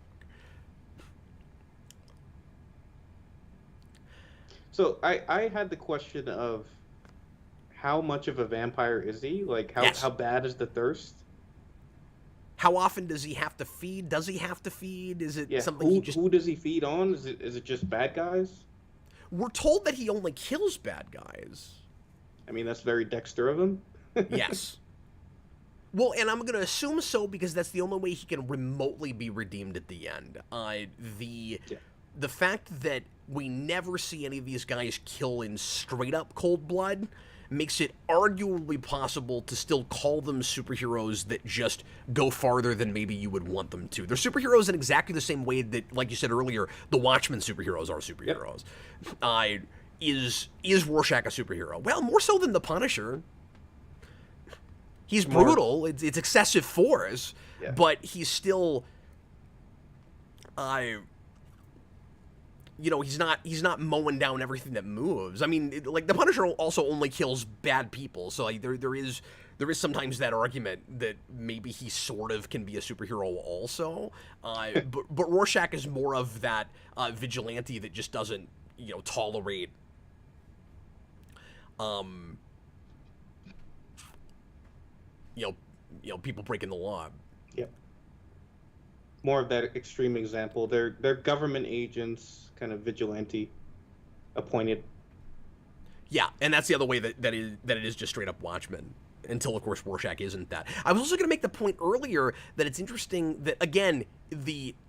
So I had the question of, how much of a vampire is he? Like, how bad is the thirst? How often does he have to feed? Does he have to feed? Is it something who does he feed on? Is it just bad guys? We're told that he only kills bad guys. I mean, that's very Dexter of him. Yes. Well, and I'm going to assume so, because that's the only way he can remotely be redeemed at the end. The fact that we never see any of these guys kill in straight up cold blood makes it arguably possible to still call them superheroes that just go farther than maybe you would want them to. They're superheroes in exactly the same way that, like you said earlier, the Watchmen superheroes are superheroes. Yep. Is Rorschach a superhero? Well, more so than the Punisher. He's brutal. It's excessive force, but he's still, he's not mowing down everything that moves. I mean, like the Punisher also only kills bad people, so like, there is sometimes that argument that maybe he sort of can be a superhero also. But Rorschach is more of that vigilante that just doesn't tolerate people breaking the law. Yep. More of that extreme example. They're government agents, kind of vigilante, appointed. Yeah, and that's the other way that it is just straight up Watchmen. Until, of course, Rorschach isn't that. I was also going to make the point earlier that it's interesting that, again,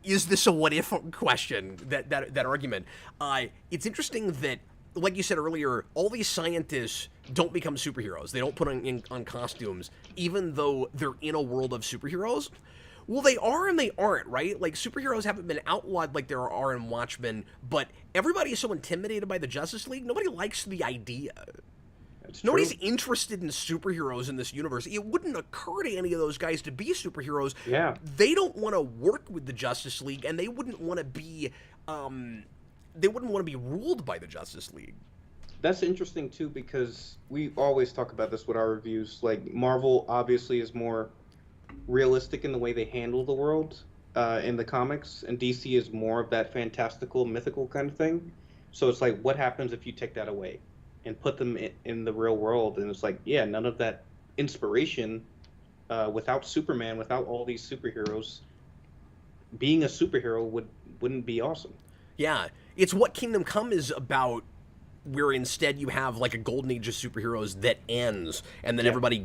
is this a what-if question, that argument. It's interesting that, like you said earlier, all these scientists don't become superheroes. They don't put on costumes, even though they're in a world of superheroes. Well, they are and they aren't, right? Like, superheroes haven't been outlawed like there are in Watchmen, but everybody is so intimidated by the Justice League, nobody likes the idea. Nobody's interested in superheroes in this universe. It wouldn't occur to any of those guys to be superheroes. Yeah. They don't want to work with the Justice League, and they wouldn't want to be ruled by the Justice League. That's interesting too, because we always talk about this with our reviews. Like, Marvel obviously is more realistic in the way they handle the world in the comics, and DC is more of that fantastical, mythical kind of thing. So it's like, what happens if you take that away and put them in the real world? And it's like, yeah, none of that inspiration without Superman, without all these superheroes. Being a superhero wouldn't be awesome. Yeah, it's what Kingdom Come is about, where instead you have like a golden age of superheroes that ends, and then everybody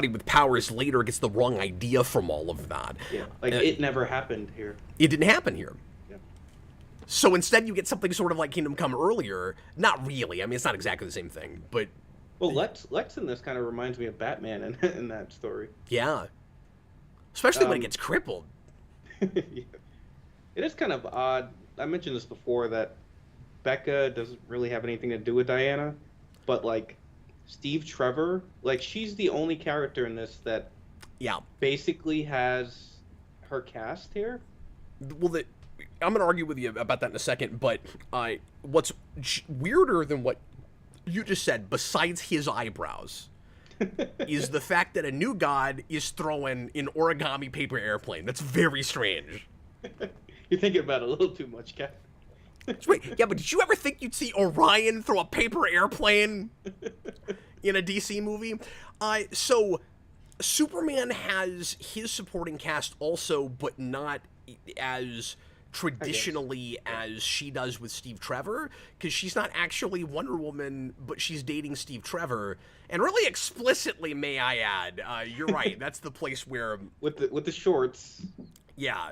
with powers later gets the wrong idea from all of that. Yeah, like it never happened here. It didn't happen here. Yeah. So instead you get something sort of like Kingdom Come earlier. Not really. I mean, it's not exactly the same thing, but... Well, Lex in this kind of reminds me of Batman in that story. Yeah. Especially when it gets crippled. Yeah. It is kind of odd. I mentioned this before, that Becca doesn't really have anything to do with Diana, but like Steve Trevor, like she's the only character in this that basically has her cast here. Well, I'm going to argue with you about that in a second, but what's weirder than what you just said, besides his eyebrows, is the fact that a new god is throwing an origami paper airplane. That's very strange. You're thinking about it a little too much, Kat. Wait, yeah, but did you ever think you'd see Orion throw a paper airplane in a DC movie? So Superman has his supporting cast also, but not as traditionally as she does with Steve Trevor, because she's not actually Wonder Woman, but she's dating Steve Trevor, and really explicitly, may I add. You're right. That's the place where with the shorts. Yeah.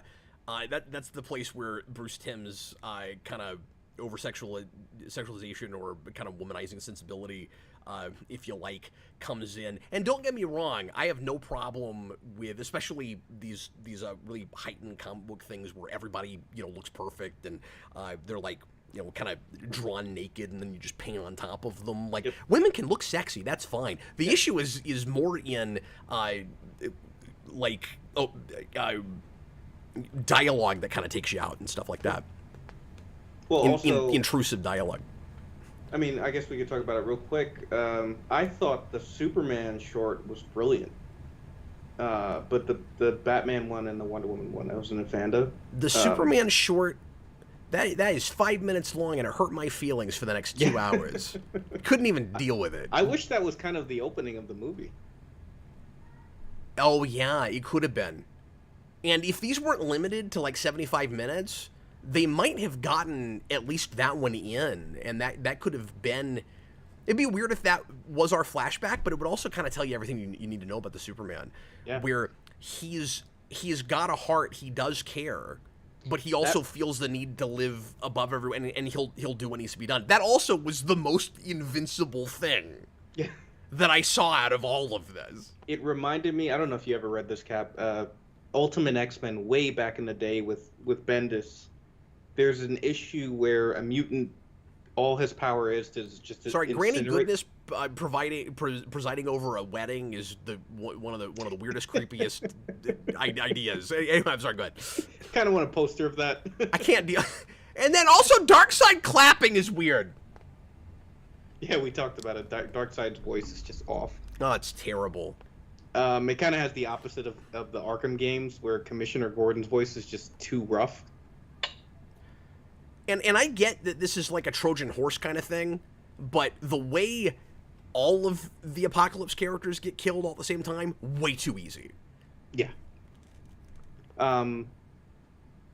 That's the place where Bruce Timm's kind of sexualization or kind of womanizing sensibility, if you like, comes in. And don't get me wrong, I have no problem with, especially these really heightened comic book things where everybody looks perfect and they're like kind of drawn naked and then you just paint on top of them. Like, women can look sexy, that's fine. The issue is more in dialogue that kind of takes you out and stuff like that. Well, also intrusive dialogue. I mean, I guess we could talk about it real quick. I thought the Superman short was brilliant, but the Batman one and the Wonder Woman one, I wasn't a fan of. The Superman short, that is 5 minutes long, and it hurt my feelings for the next 2 hours. Couldn't even deal with it. I wish that was kind of the opening of the movie. Oh yeah, it could have been. And if these weren't limited to like 75 minutes, they might have gotten at least that one in, and that could have been... It'd be weird if that was our flashback, but it would also kind of tell you everything you need to know about the Superman. Yeah. Where he's got a heart, he does care, but he also feels the need to live above everyone, and he'll do what needs to be done. That also was the most invincible thing that I saw out of all of this. It reminded me, I don't know if you ever read this, Cap, Ultimate X-Men way back in the day with Bendis. There's an issue where a mutant, all his power is to just Granny Goodness presiding over a wedding is one of the weirdest, creepiest ideas. Anyway, I'm sorry, go ahead. Kind of want a poster of that. I can't deal. And then also, Darkseid clapping is weird. Yeah, we talked about it. Darkseid's voice is just off. Oh, it's terrible. It kind of has the opposite of the Arkham games, where Commissioner Gordon's voice is just too rough. And I get that this is like a Trojan horse kind of thing, but the way all of the Apocalypse characters get killed all at the same time, way too easy. Yeah.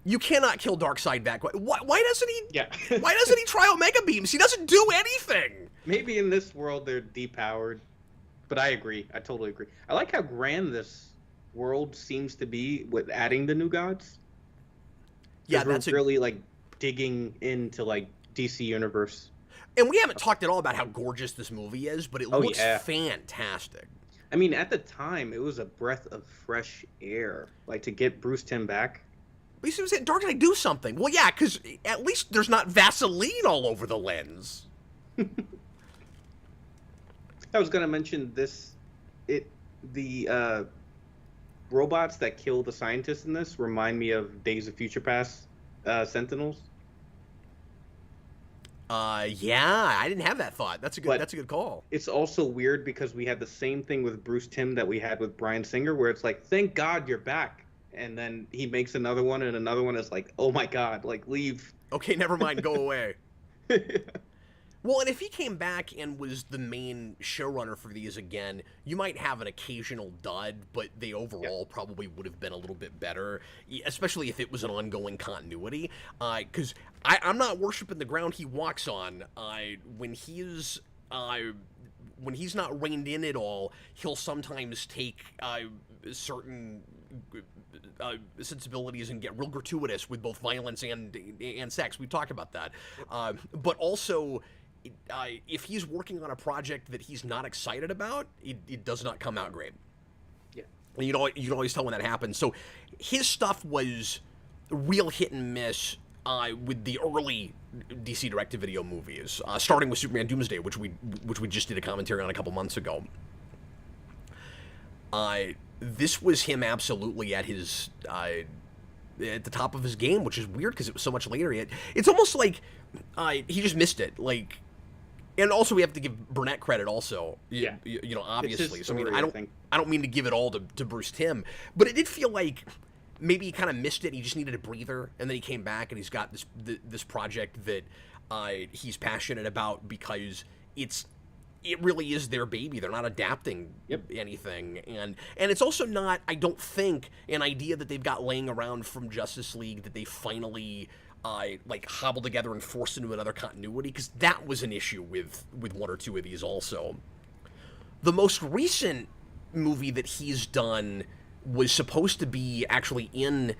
You cannot kill Darkseid back. Why doesn't he? Yeah. Why doesn't he try Omega Beams? He doesn't do anything. Maybe in this world they're depowered, but I agree. I totally agree. I like how grand this world seems to be with adding the new gods. Yeah, that's really like digging into like DC Universe. And we haven't talked at all about how gorgeous this movie is, but it looks fantastic. I mean, at the time, it was a breath of fresh air. Like, to get Bruce Timm back. But you said, Darkseid, do something. Well, yeah, because at least there's not Vaseline all over the lens. I was going to mention this. The robots that kill the scientists in this remind me of Days of Future Past Sentinels. Yeah, I didn't have that thought. That's a good call. It's also weird because we had the same thing with Bruce Timm that we had with Bryan Singer, where it's like, thank God you're back. And then he makes another one, and another one is like, oh my God, like, leave. Okay, never mind, go away. Well, and if he came back and was the main showrunner for these again, you might have an occasional dud, but they overall probably would have been a little bit better, especially if it was an ongoing continuity. Because I'm not worshiping the ground he walks on. When he's not reined in at all, he'll sometimes take certain sensibilities and get real gratuitous with both violence and sex. We've talked about that. But also, if he's working on a project that he's not excited about, it does not come out great. Yeah. And you can always tell when that happens. So his stuff was real hit and miss with the early DC direct-to-video movies, starting with Superman Doomsday, which we just did a commentary on a couple months ago. This was him absolutely at his at the top of his game, which is weird because it was so much later. It's almost like he just missed it. Like, and also we have to give Burnett credit. Also, yeah, you know, obviously. Story, so I don't mean to give it all to Bruce Timm, but it did feel like maybe he kind of missed it. He just needed a breather, and then he came back and he's got this project that he's passionate about because it really is their baby. They're not adapting anything. And it's also not, I don't think, an idea that they've got laying around from Justice League that they finally hobble together and force into another continuity, because that was an issue with one or two of these also. The most recent movie that he's done was supposed to be actually in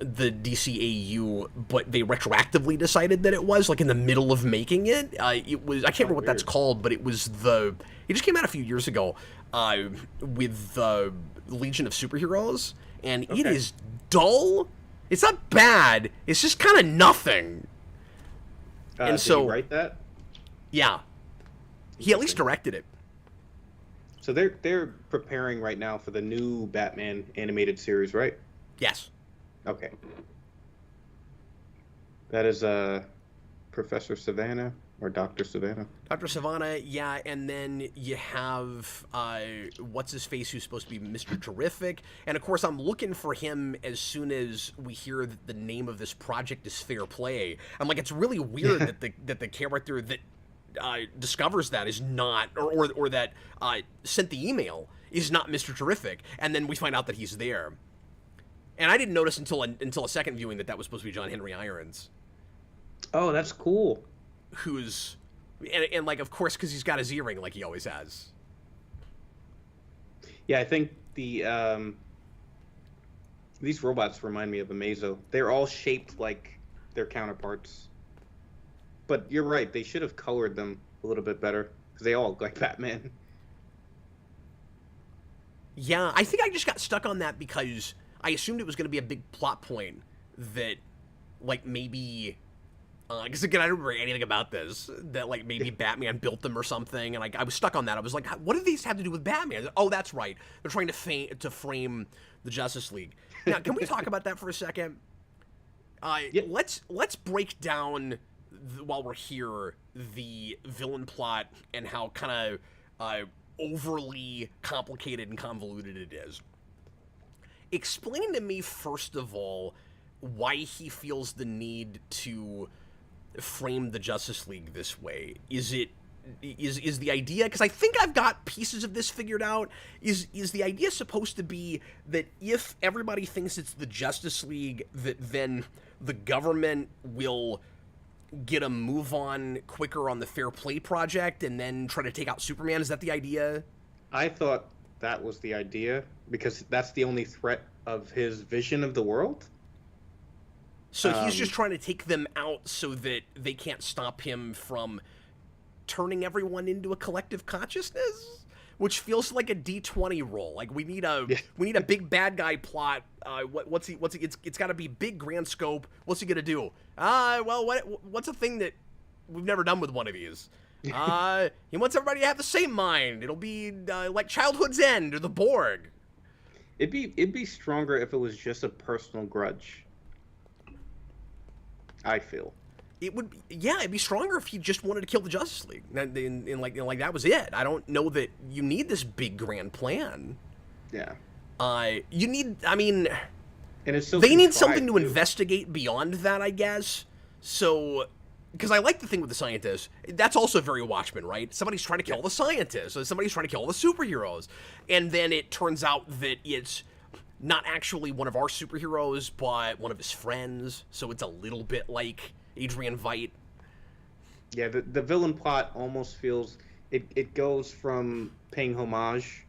the DCAU, but they retroactively decided that it was, like, in the middle of making it. It was, I can't remember what that's called, but it just came out a few years ago with the Legion of Superheroes, and it is dull. It's not bad. It's just kind of nothing. And so, did he write that? Yeah. He at least directed it. So they're preparing right now for the new Batman animated series, right? Yes. Okay. That is Professor Savannah or Dr. Savannah? Dr. Savannah, yeah, and then you have what's-his-face, who's supposed to be Mr. Terrific, and of course I'm looking for him as soon as we hear that the name of this project is Fair Play. I'm like, it's really weird that the character that discovers that is not, or that sent the email is not Mr. Terrific, and then we find out that he's there. And I didn't notice until a second viewing that was supposed to be John Henry Irons. Oh, that's cool. Who's, and like, of course, because he's got his earring like he always has. Yeah, I think These robots remind me of Amazo. They're all shaped like their counterparts. But you're right, they should have colored them a little bit better because they all look like Batman. Yeah, I think I just got stuck on that because I assumed it was going to be a big plot point that, like, maybe, because again, I don't remember anything about this, that, like, maybe Batman built them or something, and I was stuck on that. I was like, what do these have to do with Batman? Oh, that's right. They're trying to frame the Justice League. Now, can we talk about that for a second? Yeah. Let's break down, while we're here, the villain plot and how kind of overly complicated and convoluted it is. Explain to me, first of all, why he feels the need to frame the Justice League this way. Is the idea, because I think I've got pieces of this figured out, is the idea supposed to be that if everybody thinks it's the Justice League, that then the government will get a move on quicker on the Fair Play project and then try to take out Superman? Is that the idea? I thought that was the idea because that's the only threat of his vision of the world. So he's just trying to take them out so that they can't stop him from turning everyone into a collective consciousness, which feels like a D20 roll. Like we need a big bad guy plot. What's he? It's got to be big grand scope. What's he gonna do? Well, what's a thing that we've never done with one of these? He wants everybody to have the same mind. It'll be like Childhood's End or the Borg. It'd be stronger if it was just a personal grudge. I feel. It would, it'd be stronger if he just wanted to kill the Justice League, and like that was it. I don't know that you need this big grand plan. Yeah. You need, I mean, and it's so they need something to too. investigate beyond that, I guess. So, because I like the thing with the scientists, that's also very Watchmen, right? Somebody's trying to kill the scientists, or somebody's trying to kill the superheroes, and then it turns out that it's not actually one of our superheroes, but one of his friends. So it's a little bit like Adrian Veidt. Yeah, the villain plot almost feels it goes from paying homage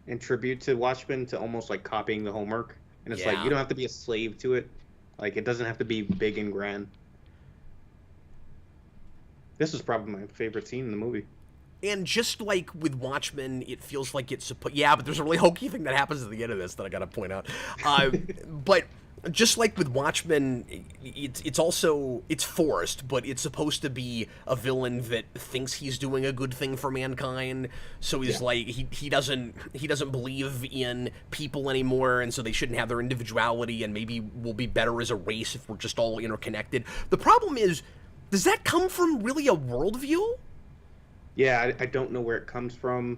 and tribute to Watchmen to almost like copying the homework. And it's like you don't have to be a slave to it. Like it doesn't have to be big and grand. This is probably my favorite scene in the movie. And just like with Watchmen, it feels like it's supposed. Yeah, but there's a really hokey thing that happens at the end of this that I gotta point out. But just like with Watchmen, it's also forced, but it's supposed to be a villain that thinks he's doing a good thing for mankind. So he's like he doesn't believe in people anymore, and so they shouldn't have their individuality, and maybe we'll be better as a race if we're just all interconnected. The problem is, does that come from really a worldview? Yeah, I don't know where it comes from.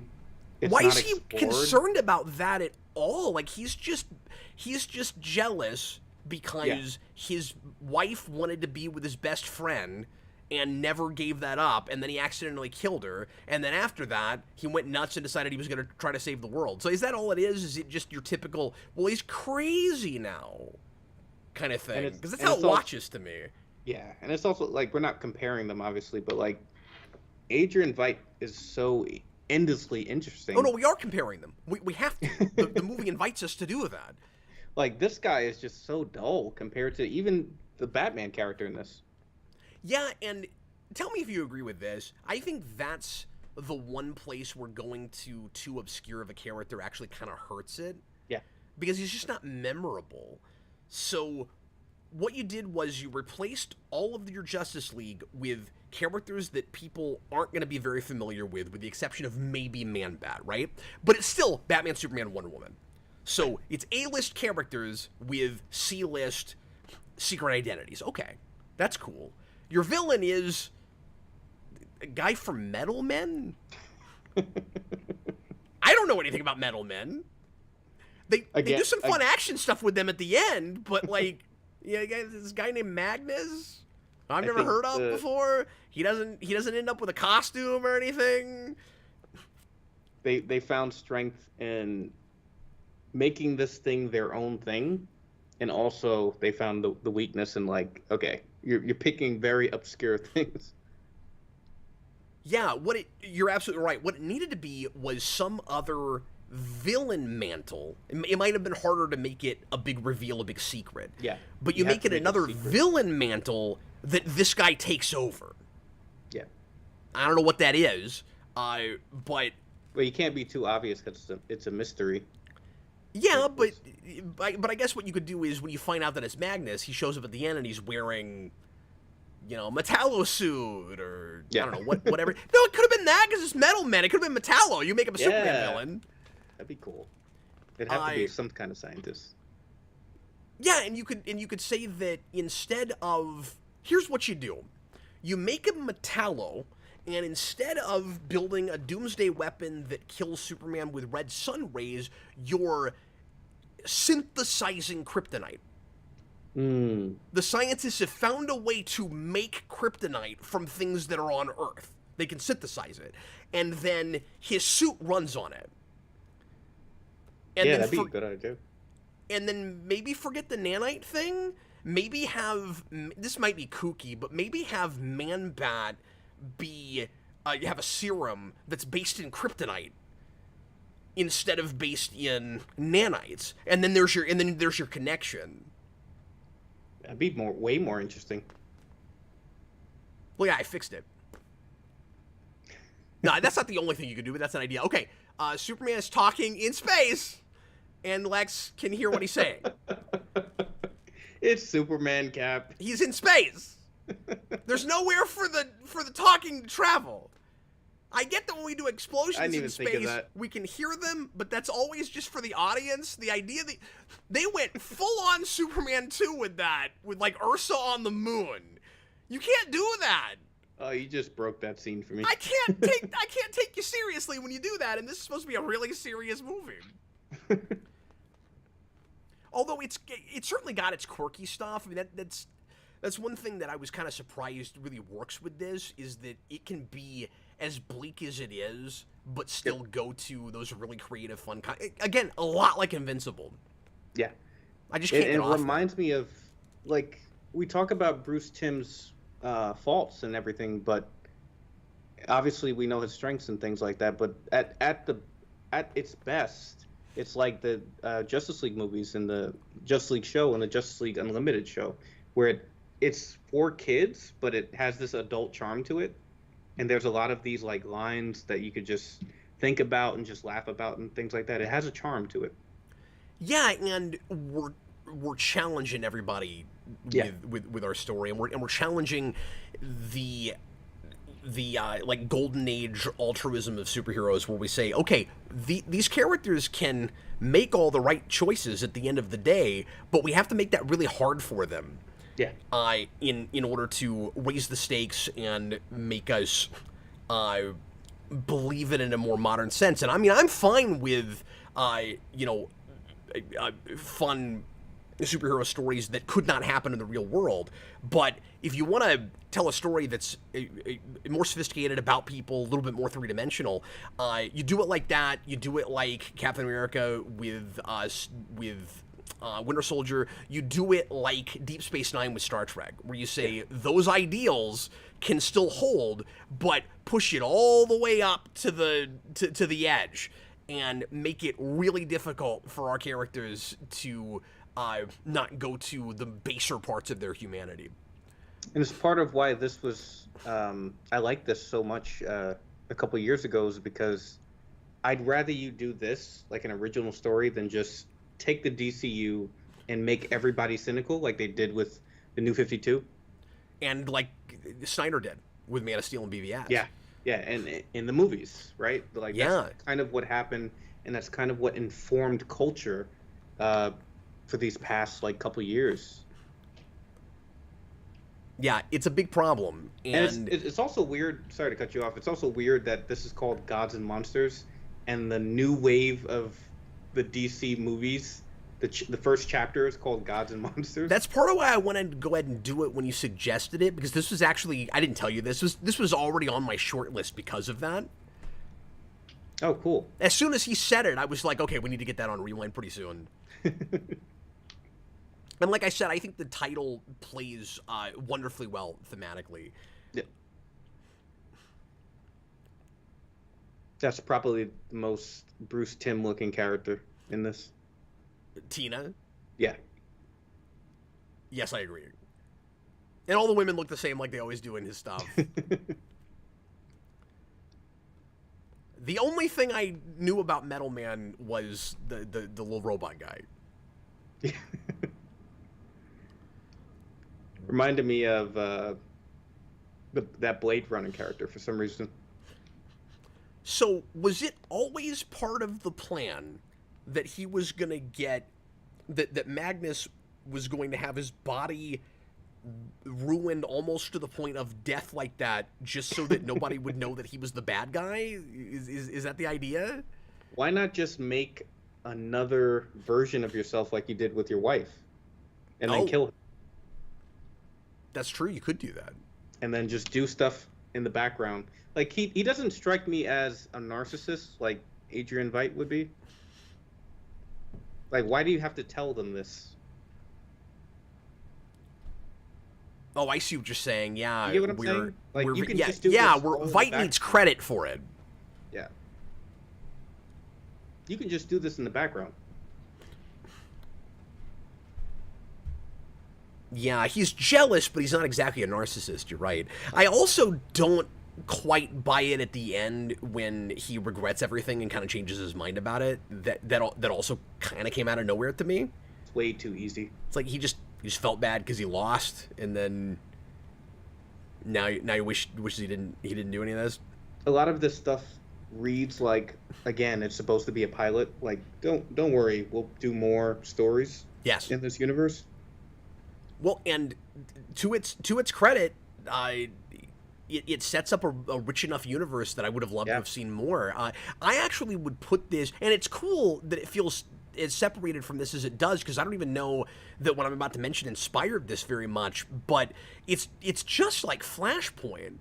It's Why not is he explored. concerned about that at all? Like he's just jealous because his wife wanted to be with his best friend and never gave that up, and then he accidentally killed her, and then after that he went nuts and decided he was going to try to save the world. So is that all it is? Is it just your typical, well, he's crazy now kind of thing? Because that's how it watches to me. Yeah, and it's also like we're not comparing them obviously, but like Adrian Veidt is so endlessly interesting. Oh no, we are comparing them. We have to. The movie invites us to do that. Like this guy is just so dull compared to even the Batman character in this. Yeah, and tell me if you agree with this. I think that's the one place where going to too obscure of a character actually kind of hurts it. Yeah. Because he's just not memorable. So what you did was you replaced all of your Justice League with characters that people aren't going to be very familiar with the exception of maybe Man-Bat, right? But it's still Batman, Superman, Wonder Woman. So it's A-list characters with C-list secret identities. Okay, that's cool. Your villain is a guy from Metal Men? I don't know anything about Metal Men. They do some fun action stuff with them at the end, but like, this guy named Magnus I've never heard of before. He doesn't end up with a costume or anything. They found strength in making this thing their own thing, and also they found the weakness in like, okay, you're picking very obscure things. Yeah, you're absolutely right. What it needed to be was some other villain mantle. It might have been harder to make it a big reveal, a big secret. Yeah. But you make it another villain mantle that this guy takes over. Yeah. I don't know what that is, but... Well, you can't be too obvious because it's a mystery. Yeah, but I guess what you could do is when you find out that it's Magnus, he shows up at the end and he's wearing, a Metallo suit or I don't know whatever. No, it could have been that because it's Metal Man. It could have been Metallo. You make him a Superman villain. That'd be cool. It'd have to be some kind of scientist. Yeah, and you could say that instead of, here's what you do: you make him Metallo. And instead of building a doomsday weapon that kills Superman with red sun rays, you're synthesizing kryptonite. The scientists have found a way to make kryptonite from things that are on Earth. They can synthesize it. And then his suit runs on it. And that'd be a good idea. And then maybe forget the nanite thing. Maybe have, this might be kooky, but maybe have Man-Bat be you have a serum that's based in kryptonite instead of based in nanites, and then there's your connection. That'd be way more interesting. Well, yeah, I fixed it. No, that's not the only thing you could do, but that's an idea. Okay, Superman is talking in space, and Lex can hear what he's saying. It's Superman, Cap. He's in space. There's nowhere for the talking to travel. I get that when we do explosions in space, we can hear them, but that's always just for the audience. The idea that they went full on Superman 2 with that, with like Ursa on the moon. You can't do that. Oh, you just broke that scene for me. I can't take you seriously when you do that, and this is supposed to be a really serious movie. Although it's certainly got its quirky stuff. I mean that's one thing that I was kind of surprised really works with this, is that it can be as bleak as it is, but still go to those really creative, fun... Again, a lot like Invincible. Yeah. I just can't get off it reminds me of, like, we talk about Bruce Timm's faults and everything, but obviously we know his strengths and things like that, but at its best, it's like the Justice League movies and the Justice League show and the Justice League Unlimited show, where it's for kids, but it has this adult charm to it. And there's a lot of these like lines that you could just think about and just laugh about and things like that. It has a charm to it. Yeah, and we're challenging everybody with our story, and we're challenging the like golden age altruism of superheroes, where we say, okay, these characters can make all the right choices at the end of the day, but we have to make that really hard for them. Yeah. In order to raise the stakes and make us believe it in a more modern sense. And I mean, I'm fine with fun superhero stories that could not happen in the real world. But if you want to tell a story that's more sophisticated, about people, a little bit more three-dimensional, you do it like that. You do it like Captain America with Winter Soldier. You do it like Deep Space Nine with Star Trek, where you say those ideals can still hold, but push it all the way up to the edge and make it really difficult for our characters to not go to the baser parts of their humanity. And it's part of why this was I like this so much a couple years ago, is because I'd rather you do this like an original story than just take the DCU and make everybody cynical like they did with the New 52. And like Snyder did with Man of Steel and BVS. Yeah, and in the movies, right? Like, that's kind of what happened, and that's kind of what informed culture for these past, like, couple years. Yeah, it's a big problem. And it's also weird, sorry to cut you off, it's also weird that this is called Gods and Monsters, and the new wave of the DC movies, the first chapter is called Gods and Monsters. That's part of why I wanted to go ahead and do it when you suggested it, because this was actually, I didn't tell you this was already on my short list because of that. Oh, cool. As soon as he said it, I was like, okay, we need to get that on Rewind pretty soon. And like I said, I think the title plays wonderfully well thematically. Yeah. That's probably the most Bruce Timm looking character in this. Tina. Yeah. Yes, I agree. And all the women look the same, like they always do in his stuff. The only thing I knew about Metal Man was the little robot guy. Reminded me of that Blade Runner character for some reason. So, was it always part of the plan that he was going to get that Magnus was going to have his body ruined almost to the point of death like that, just so that nobody would know that he was the bad guy? Is that the idea? Why not just make another version of yourself like you did with your wife, and then kill her? That's true. You could do that, and then just do stuff in the background. Like he doesn't strike me as a narcissist like Adrian Veidt would be. Like, why do you have to tell them this? Oh, I see what you're saying. Yeah, you get what I'm saying? Like, you can yeah, just do yeah. this Veidt needs credit for it. Yeah, you can just do this in the background. Yeah, he's jealous, but he's not exactly a narcissist. You're right. I also don't quite buy it at the end when he regrets everything and kind of changes his mind about it. That also kind of came out of nowhere to me. It's way too easy. It's like he just felt bad because he lost, and then now you wishes he didn't do any of this. A lot of this stuff reads like, again, it's supposed to be a pilot. Like, don't worry, we'll do more stories. Yes. In this universe. Well, and to its credit, it sets up a rich enough universe that I would have loved to have seen more. I actually would put this, and it's cool that it feels as separated from this as it does, because I don't even know that what I'm about to mention inspired this very much, but it's just like Flashpoint.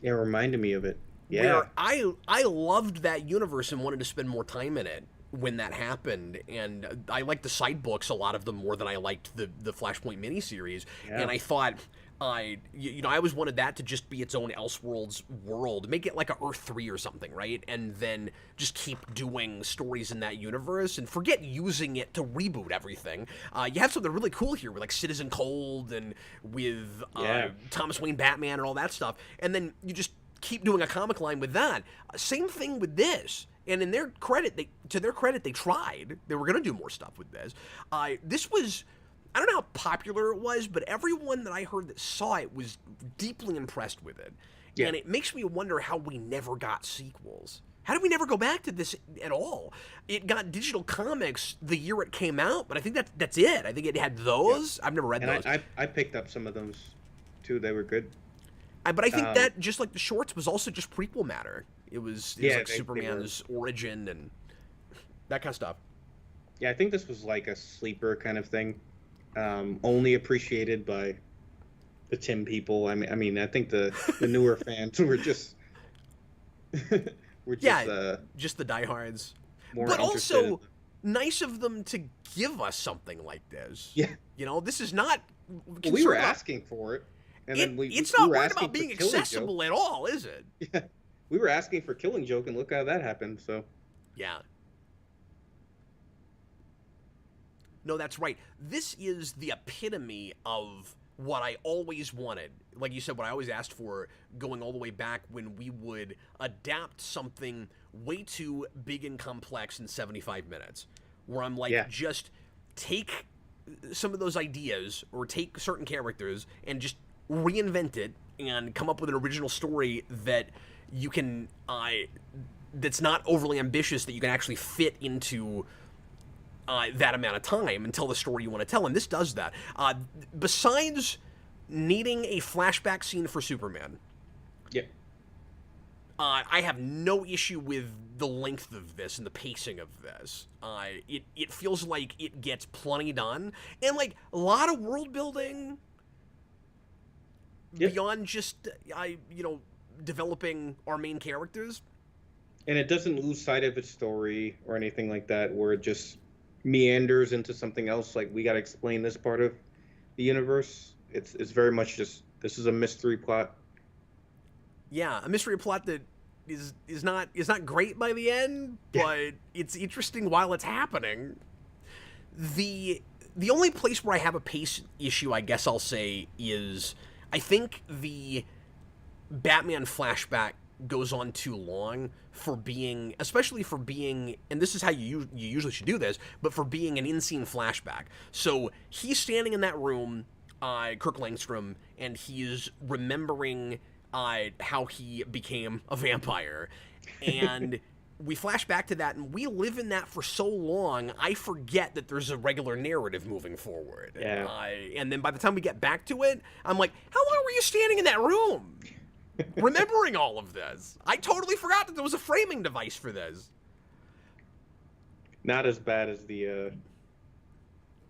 It reminded me of it. Yeah. Where I loved that universe and wanted to spend more time in it when that happened, and I liked the side books, a lot of them, more than I liked the Flashpoint miniseries. Yeah. And I thought, I always wanted that to just be its own Elseworlds world, make it like a Earth 3 or something, right? And then just keep doing stories in that universe and forget using it to reboot everything. You have something really cool here with like Citizen Cold and with Thomas Wayne Batman and all that stuff, and then you just keep doing a comic line with that. Same thing with this. And in their credit, to their credit, they tried. They were going to do more stuff with this. This was, I don't know how popular it was, but everyone that I heard that saw it was deeply impressed with it. Yeah. And it makes me wonder how we never got sequels. How did we never go back to this at all? It got digital comics the year it came out, but I think that's it. I think it had those. Yeah. I've never read those. I picked up some of those, too. They were good. But I think that, just like the shorts, was also just prequel matter. It was like Superman's origin and that kind of stuff. Yeah, I think this was like a sleeper kind of thing, only appreciated by the Timm people. I mean, I think the newer fans were just just the diehards. But also, nice of them to give us something like this. Yeah, this is not. We were asking for it. And then it's not worried about being accessible at all, is it? Yeah. We were asking for Killing Joke, and look how that happened, so. Yeah. No, that's right. This is the epitome of what I always wanted. Like you said, what I always asked for, going all the way back when we would adapt something way too big and complex in 75 minutes. Where I'm like, just take some of those ideas, or take certain characters, and just reinvent it and come up with an original story that you can that's not overly ambitious, that you can actually fit into that amount of time and tell the story you want to tell. And this does that. Besides needing a flashback scene for Superman, I have no issue with the length of this and the pacing of this. It feels like it gets plenty done, and like a lot of world building. Beyond just, developing our main characters. And it doesn't lose sight of its story or anything like that, where it just meanders into something else. Like, we got to explain this part of the universe. It's very much just, this is a mystery plot. Yeah, a mystery plot that not great by the end, but it's interesting while it's happening. The only place where I have a pace issue, I guess I'll say, is I think the Batman flashback goes on too long for being, especially for being, and this is how you usually should do this, but for being an in-scene flashback. So he's standing in that room, Kirk Langstrom, and he's remembering how he became a vampire. And we flash back to that, and we live in that for so long, I forget that there's a regular narrative moving forward. Yeah. And then by the time we get back to it, I'm like, how long were you standing in that room? Remembering all of this. I totally forgot that there was a framing device for this. Not as bad as the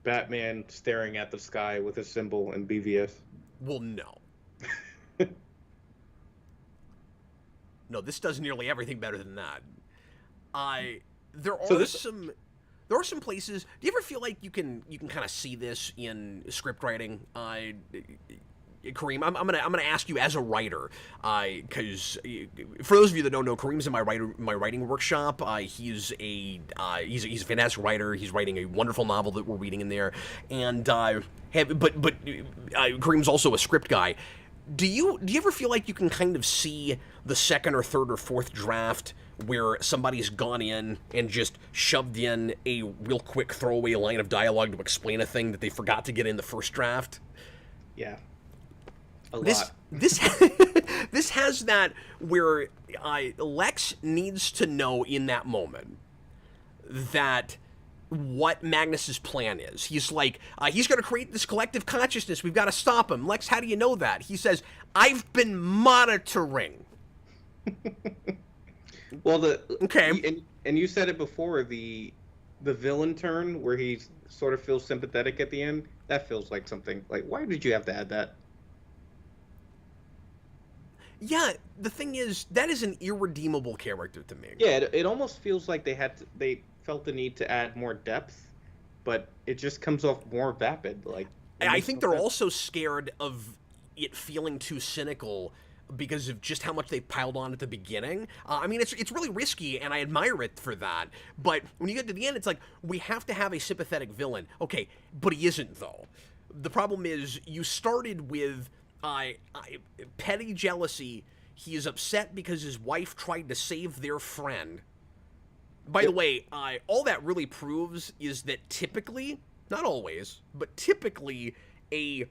Batman staring at the sky with a symbol in BVS. Well, no. No, this does nearly everything better than that. There are some places. Do you ever feel like you can kind of see this in script writing? Kareem, I'm gonna ask you as a writer, because for those of you that don't know, Kareem's in my writing workshop. He's a fantastic writer. He's writing a wonderful novel that we're reading in there, and Kareem's also a script guy. Do you ever feel like you can kind of see the second or third or fourth draft where somebody's gone in and just shoved in a real quick throwaway line of dialogue to explain a thing that they forgot to get in the first draft? Yeah. Lot. This has that where Lex needs to know in that moment that what Magnus's plan is. He's like, he's going to create this collective consciousness. We've got to stop him. Lex, how do you know that? He says, I've been monitoring. Well, okay, and you said it before, the villain turn where he sort of feels sympathetic at the end. That feels like something. Like, why did you have to add that? Yeah, the thing is, that is an irredeemable character to me. Yeah, it almost feels like they felt the need to add more depth, but it just comes off more vapid. Like, I think they're also scared of it feeling too cynical because of just how much they piled on at the beginning. I mean, it's really risky, and I admire it for that. But when you get to the end, it's like, we have to have a sympathetic villain. Okay, but he isn't, though. The problem is, you started with petty jealousy. He is upset because his wife tried to save their friend. By the way, all that really proves is that typically, not always, but typically, a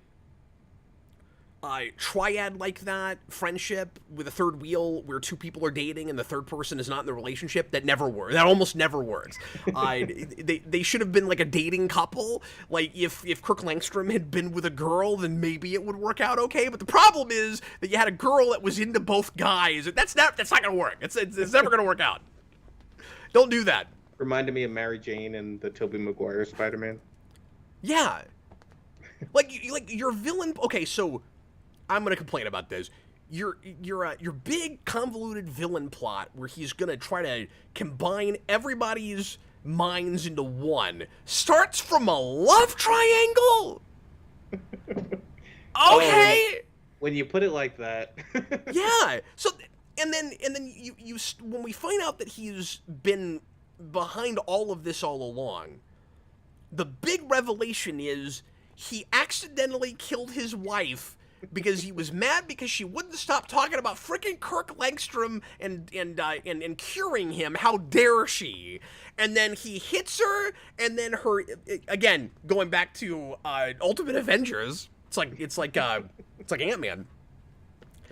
triad like that, friendship with a third wheel where two people are dating and the third person is not in the relationship, that never works. That almost never works. They should have been like a dating couple. Like, if Kirk Langstrom had been with a girl, then maybe it would work out okay. But the problem is that you had a girl that was into both guys. That's not going to work. It's never going to work out. Don't do that. Reminded me of Mary Jane and the Tobey Maguire Spider-Man. Yeah. like your villain. Okay, so I'm gonna complain about this. Your big convoluted villain plot where he's gonna try to combine everybody's minds into one starts from a love triangle. Okay. When you put it like that. Yeah. So and then you when we find out that he's been behind all of this all along, the big revelation is he accidentally killed his wife because he was mad because she wouldn't stop talking about frickin' Kirk Langstrom and curing him. How dare she? And then he hits her, and then her again going back to Ultimate Avengers. It's like Ant-Man.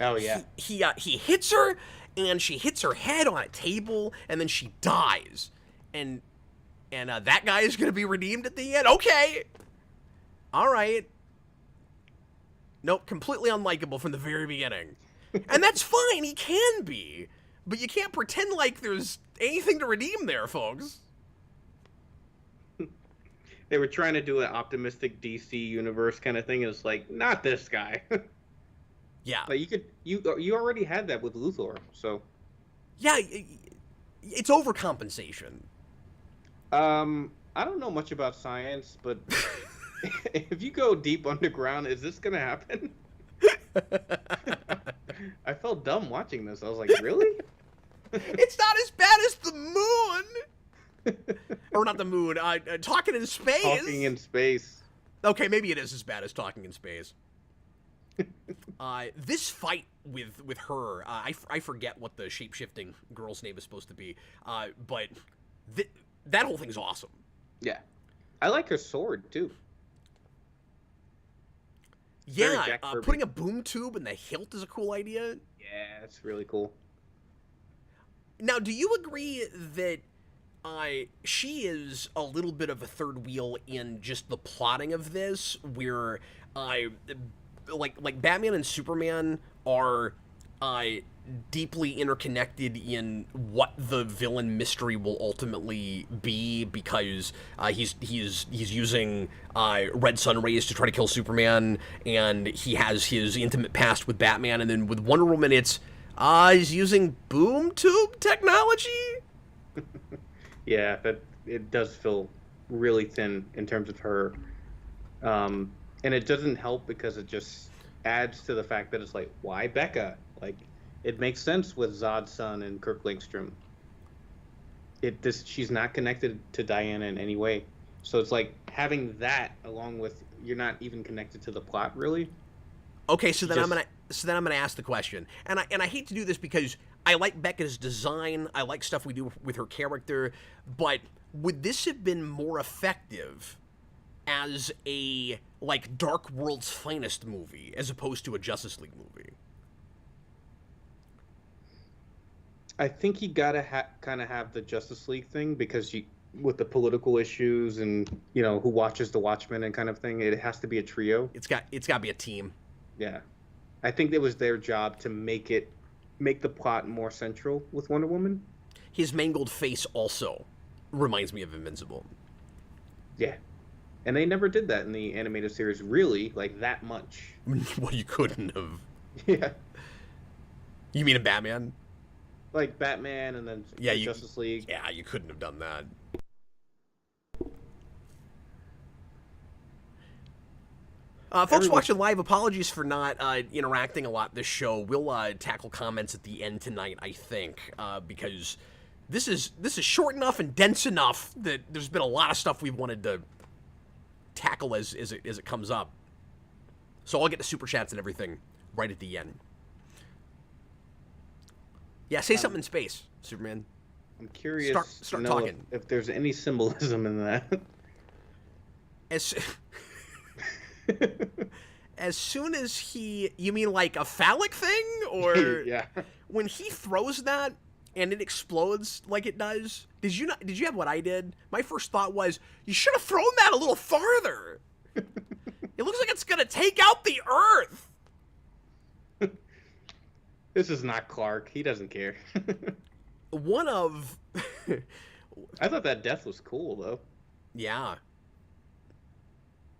Oh yeah. He hits her, and she hits her head on a table, and then she dies. And that guy is gonna be redeemed at the end. Okay. All right. Nope, completely unlikable from the very beginning. And that's fine, he can be. But you can't pretend like there's anything to redeem there, folks. They were trying to do an optimistic DC universe kind of thing. It's like, not this guy. Yeah. Like you already had that with Luthor, so. Yeah, it's overcompensation. I don't know much about science, but if you go deep underground, is this gonna happen? I felt dumb watching this. I was like, really? It's not as bad as the moon. Or not the moon. Talking in space. Talking in space. Okay, maybe it is as bad as Talking in Space. This fight with her, I forget what the shape-shifting girl's name is supposed to be, but that whole thing's awesome. Yeah. I like her sword, too. Yeah, putting a boom tube in the hilt is a cool idea. Yeah, it's really cool. Now, do you agree that she is a little bit of a third wheel in just the plotting of this, where like Batman and Superman are deeply interconnected in what the villain mystery will ultimately be, because he's using red sun rays to try to kill Superman, and he has his intimate past with Batman, and then with Wonder Woman it's he's using boom tube technology. Yeah, that it does feel really thin in terms of her, and it doesn't help because it just adds to the fact that it's like, why Becca? Like, it makes sense with Zod's son and Kirk Langstrom. She's not connected to Diana in any way, so it's like having that along with you're not even connected to the plot really. Okay, so then I'm gonna ask the question, and I hate to do this because I like Becca's design, I like stuff we do with her character, but would this have been more effective as a like Dark World's Finest movie as opposed to a Justice League movie? I think you gotta kind of have the Justice League thing because with the political issues and who watches the Watchmen and kind of thing, it has to be a trio. It's got to be a team. Yeah, I think it was their job to make the plot more central with Wonder Woman. His mangled face also reminds me of Invincible. Yeah, and they never did that in the animated series, really, like that much. Well, you couldn't have. Yeah. You mean in Batman? Like Batman and then Justice League. Yeah, you couldn't have done that. Folks watching live, apologies for not interacting a lot this show. We'll tackle comments at the end tonight, I think, because this is short enough and dense enough that there's been a lot of stuff we've wanted to tackle as it comes up. So I'll get to super chats and everything right at the end. Yeah, say something in space, Superman. I'm curious start to know talking. if there's any symbolism in that. As soon as you mean like a phallic thing, or yeah, when he throws that and it explodes like it does? Did you have what I did? My first thought was you should have thrown that a little farther. It looks like it's gonna take out the Earth. This is not Clark. He doesn't care. One of I thought that death was cool though. Yeah.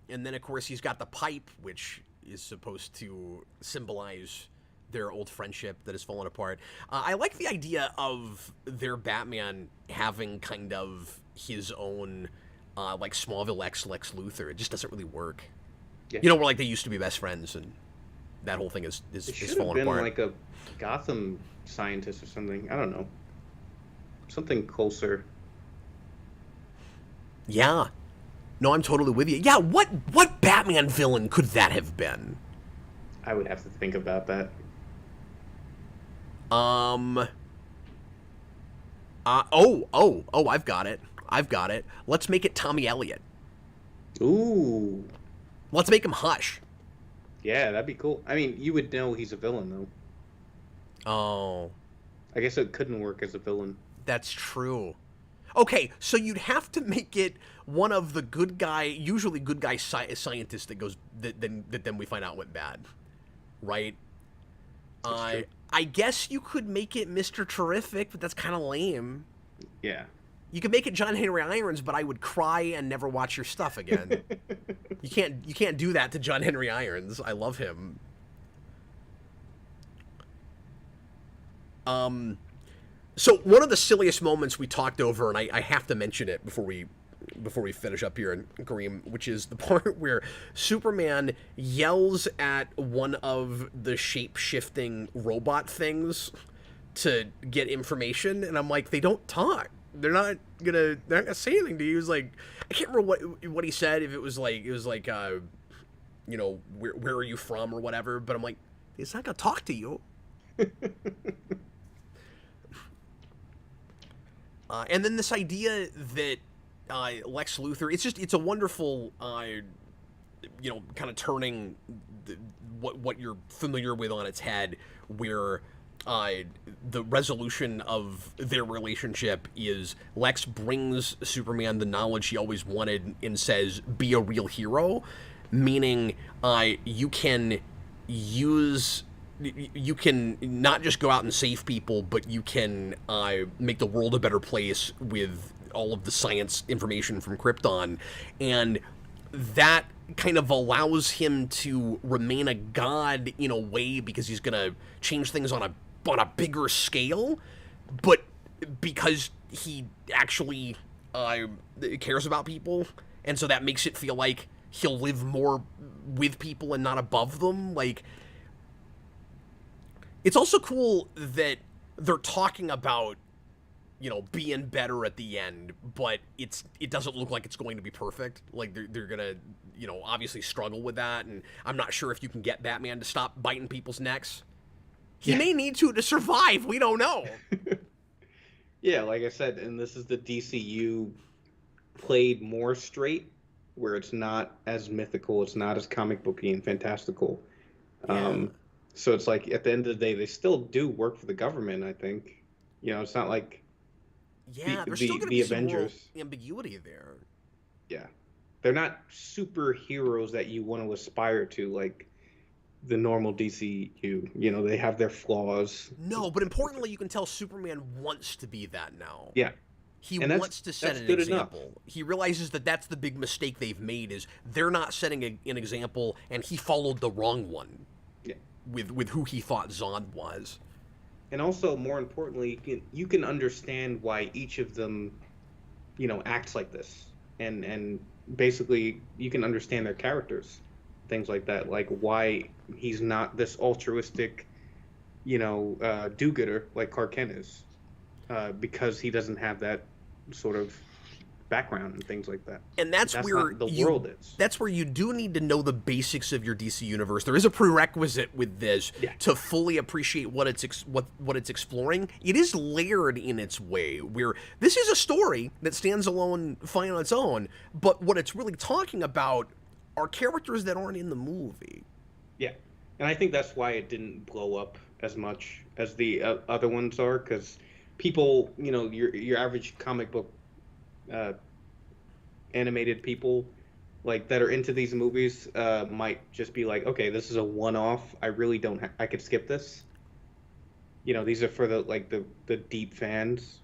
And then, of course, he's got the pipe, which is supposed to symbolize their old friendship that has fallen apart. I like the idea of their Batman having kind of his own, like, Smallville Lex Luthor. It just doesn't really work. Yeah. Where, like, they used to be best friends, and that whole thing is falling apart. Like a Gotham scientist or something. I don't know. Something closer. Yeah. No, I'm totally with you. Yeah, what Batman villain could that have been? I would have to think about that. I've got it. Let's make it Tommy Elliott. Ooh. Let's make him Hush. Yeah, that'd be cool. I mean, you would know he's a villain, though. Oh. I guess it couldn't work as a villain. That's true. Okay, so you'd have to make it one of the usually good guy scientists that then we find out went bad, right? I guess you could make it Mr. Terrific, but that's kind of lame. Yeah. You could make it John Henry Irons, but I would cry and never watch your stuff again. You can't do that to John Henry Irons. I love him. So one of the silliest moments we talked over, and I have to mention it before we finish up here, and Kareem, which is the part where Superman yells at one of the shape-shifting robot things to get information, and I'm like, they don't talk. They're not gonna say anything to you. He was like, I can't remember what he said. If it was like you know, where are you from or whatever. But I'm like, he's not gonna talk to you. And then this idea that Lex Luthor, it's a wonderful, you know, kind of turning what you're familiar with on its head, where the resolution of their relationship is Lex brings Superman the knowledge he always wanted and says, be a real hero, meaning you can not just go out and save people, but you can make the world a better place with all of the science information from Krypton. And that kind of allows him to remain a god in a way, because he's going to change things on a bigger scale, but because he actually cares about people, and so that makes it feel like he'll live more with people and not above them. Like, it's also cool that they're talking about, you know, being better at the end, but it doesn't look like it's going to be perfect. Like, they're gonna, you know, obviously struggle with that, and I'm not sure if you can get Batman to stop biting people's necks. He may need to survive. We don't know. Yeah, like I said, and this is the DCU played more straight, where it's not as mythical, it's not as comic booky and fantastical. Yeah. So it's like, at the end of the day, they still do work for the government, I think. You know, it's not like There's still going to be Avengers. Some moral ambiguity there. Yeah. They're not superheroes that you want to aspire to, like the normal DCU. You know, they have their flaws. No, but importantly, you can tell Superman wants to be that now. Yeah. He wants to set an example. Enough. He realizes that that's the big mistake they've made, is they're not setting an example, and he followed the wrong one. Yeah. With who he thought Zod was. And also, more importantly, you can understand why each of them, you know, acts like this. And basically, you can understand their characters. Things like that. Like, why he's not this altruistic, you know, do-gooder like Clark Kent is. Because he doesn't have that sort of background and things like that. And that's where the world is. That's where you do need to know the basics of your DC universe. There is a prerequisite with this to fully appreciate what it's exploring. It is layered in its way, where this is a story that stands alone fine on its own, but what it's really talking about are characters that aren't in the movie. Yeah, and I think that's why it didn't blow up as much as the other ones are, because people, you know, your average comic book animated people, like, that are into these movies, might just be like, okay, this is a one-off. I really don't. I could skip this. You know, these are for the deep fans.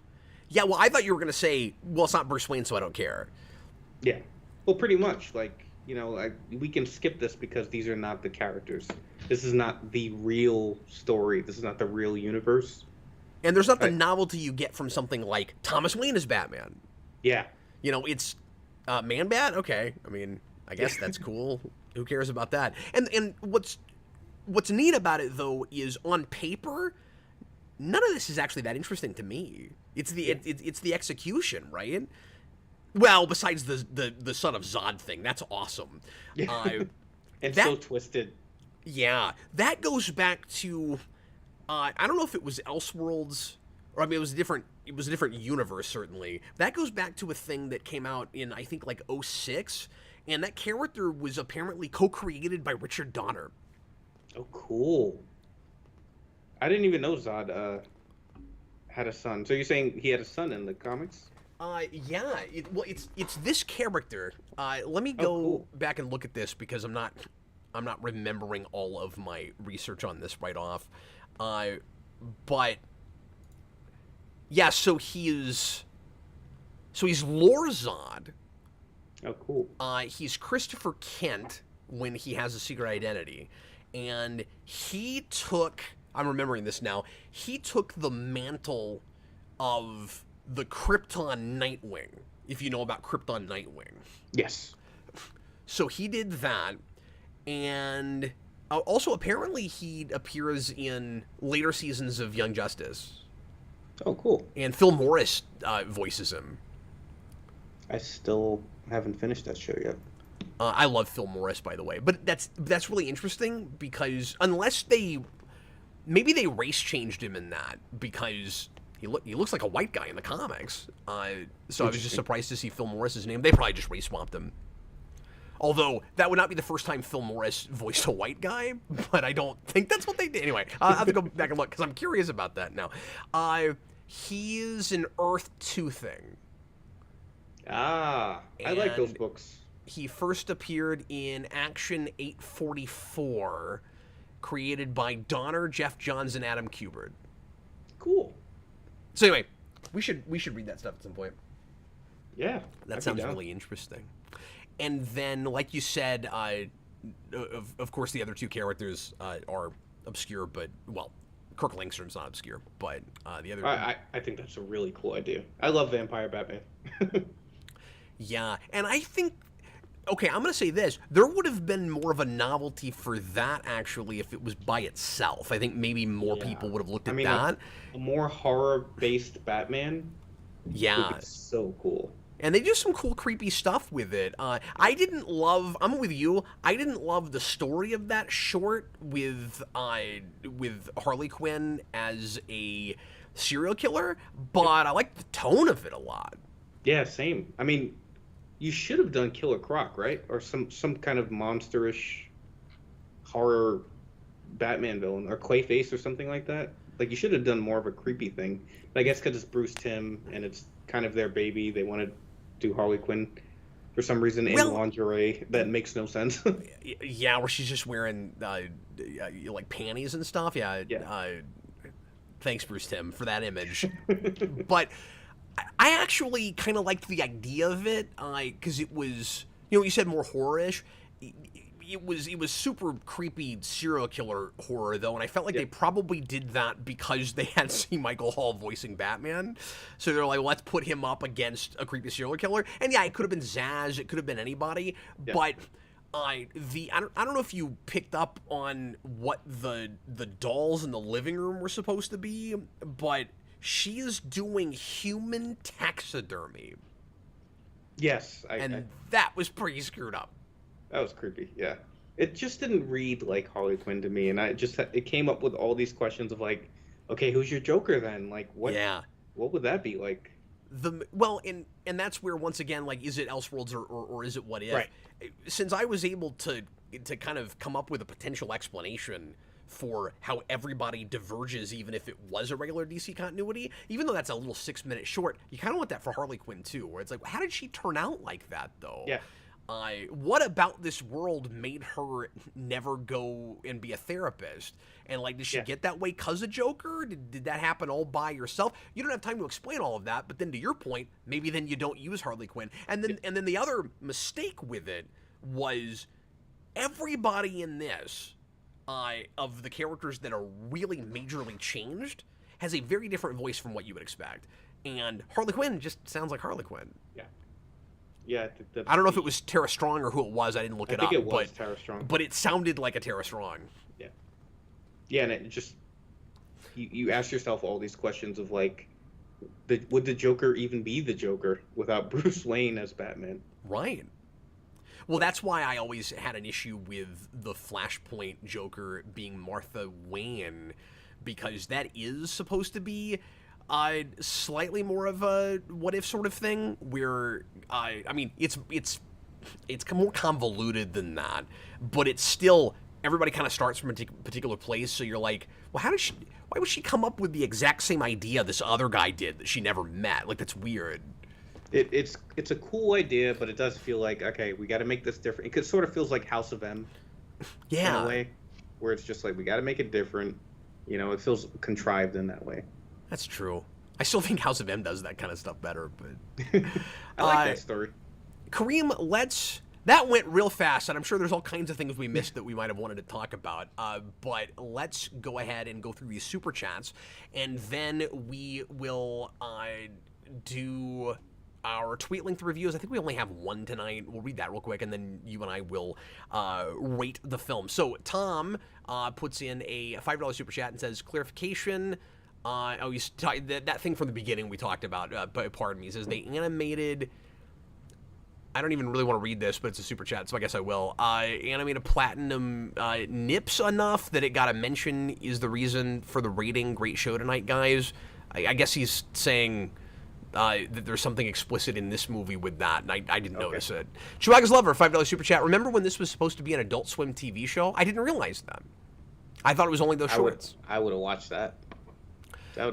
Yeah, well, I thought you were gonna say, well, it's not Bruce Wayne, so I don't care. Yeah, well, pretty much. Like, you know, we can skip this because these are not the characters. This is not the real story. This is not the real universe. And there's not the novelty you get from something like Thomas Wayne as Batman. Yeah. You know, it's Man-Bat? Okay. I mean, I guess that's cool. Who cares about that? And what's neat about it, though, is on paper, none of this is actually that interesting to me. It's the execution, right? Well, besides the Son of Zod thing. That's awesome. And so twisted. Yeah. That goes back to... I don't know if it was Elseworlds, or I mean, it was a different universe, certainly. That goes back to a thing that came out in, I think, like 2006, and that character was apparently co-created by Richard Donner. Oh, cool. I didn't even know Zod had a son. So you're saying he had a son in the comics? Yeah. It's this character. Let me go back and look at this, because I'm not remembering all of my research on this right off. But yeah, so he's Lor-Zod. Oh, cool. He's Christopher Kent when he has a secret identity, and he took, I'm remembering this now, he took the mantle of the Krypton Nightwing, if you know about Krypton Nightwing. Yes. So he did that, and also apparently he appears in later seasons of Young Justice. Oh, cool. And Phil Morris voices him. I still haven't finished that show yet. I love Phil Morris, by the way, but that's really interesting because maybe they race changed him in that because he looks like a white guy in the comics. So I was just surprised to see Phil Morris's name. They probably just race swapped him. Although that would not be the first time Phil Morris voiced a white guy, but I don't think that's what they did. Anyway, I'll have to go back and look because I'm curious about that now. He is an Earth 2 thing. I like those books. He first appeared in Action 844, created by Donner, Jeff Johns, and Adam Kubert. Cool. So anyway, we should read that stuff at some point. Yeah, that sounds really interesting. And then, like you said, of course, the other two characters are obscure, but well, Kirk Langstrom's not obscure, but the other. I think that's a really cool idea. I love Vampire Batman. Yeah, and I think. Okay, I'm going to say this. There would have been more of a novelty for that, actually, if it was by itself. I think maybe more people would have looked at that. A more horror-based Batman would be so cool. And they do some cool, creepy stuff with it. I'm with you, I didn't love the story of that short with Harley Quinn as a serial killer, but I like the tone of it a lot. Yeah, same. I mean, you should have done Killer Croc, right? Or some kind of monsterish horror Batman villain, or Clayface or something like that. Like, you should have done more of a creepy thing. But I guess because it's Bruce Timm and it's kind of their baby, they want to do Harley Quinn for some reason in lingerie. That makes no sense. Yeah, where she's just wearing like panties and stuff. Yeah. Thanks, Bruce Timm, for that image. But I actually kind of liked the idea of it because it was, you said more horror-ish. It was super creepy serial killer horror, though, and I felt like they probably did that because they had C. Michael Hall voicing Batman. So they're like, well, let's put him up against a creepy serial killer. And yeah, it could have been Zaz, it could have been anybody, but I don't know if you picked up on what the dolls in the living room were supposed to be, but she is doing human taxidermy. Yes. That was pretty screwed up. That was creepy, yeah. It just didn't read like Harley Quinn to me, and it came up with all these questions of like, okay, who's your Joker then? Like, what would that be like? And that's where, once again, like, is it Elseworlds or is it What If? Right. Since I was able to kind of come up with a potential explanation for how everybody diverges, even if it was a regular DC continuity, even though that's a little 6-minute short, you kind of want that for Harley Quinn too, where it's like, how did she turn out like that though? Yeah. What about this world made her never go and be a therapist? And like, did she get that way because of Joker? Did that happen all by yourself? You don't have time to explain all of that. But then, to your point, maybe then you don't use Harley Quinn. And then the other mistake with it was everybody in this of the characters that are really majorly changed has a very different voice from what you would expect. And Harley Quinn just sounds like Harley Quinn. Yeah. Yeah, I don't know if it was Tara Strong or who it was. I didn't look it up. I think it was Tara Strong. But it sounded like a Tara Strong. Yeah. Yeah, and it just... You ask yourself all these questions of, like, would the Joker even be the Joker without Bruce Wayne as Batman? Right. Well, that's why I always had an issue with the Flashpoint Joker being Martha Wayne, because that is supposed to be... slightly more of a what if sort of thing, where I mean it's more convoluted than that, but it's still, everybody kind of starts from a particular place, so you're like, well, why would she come up with the exact same idea this other guy did that she never met? Like, that's weird. It's a cool idea, but it does feel like, okay, we got to make this different. It sort of feels like House of M, in a way, where it's just like, we got to make it different. It feels contrived in that way. That's true. I still think House of M does that kind of stuff better, but I like that story. Kareem, that went real fast, and I'm sure there's all kinds of things we missed that we might have wanted to talk about. But let's go ahead and go through these super chats, and then we will do our tweet length reviews. I think we only have one tonight. We'll read that real quick, and then you and I will rate the film. So Tom puts in a $5 super chat and says, clarification, That thing from the beginning we talked about. Pardon me. He says they animated. I don't even really want to read this, but it's a super chat, so I guess I will. Animated Platinum nips enough that it got a mention is the reason for the rating. Great show tonight, guys. I guess he's saying that there's something explicit in this movie with that, and I didn't notice it. Chewbacca's Lover, $5 super chat. Remember when this was supposed to be an Adult Swim TV show? I didn't realize that. I thought it was only those shorts. I would have watched that.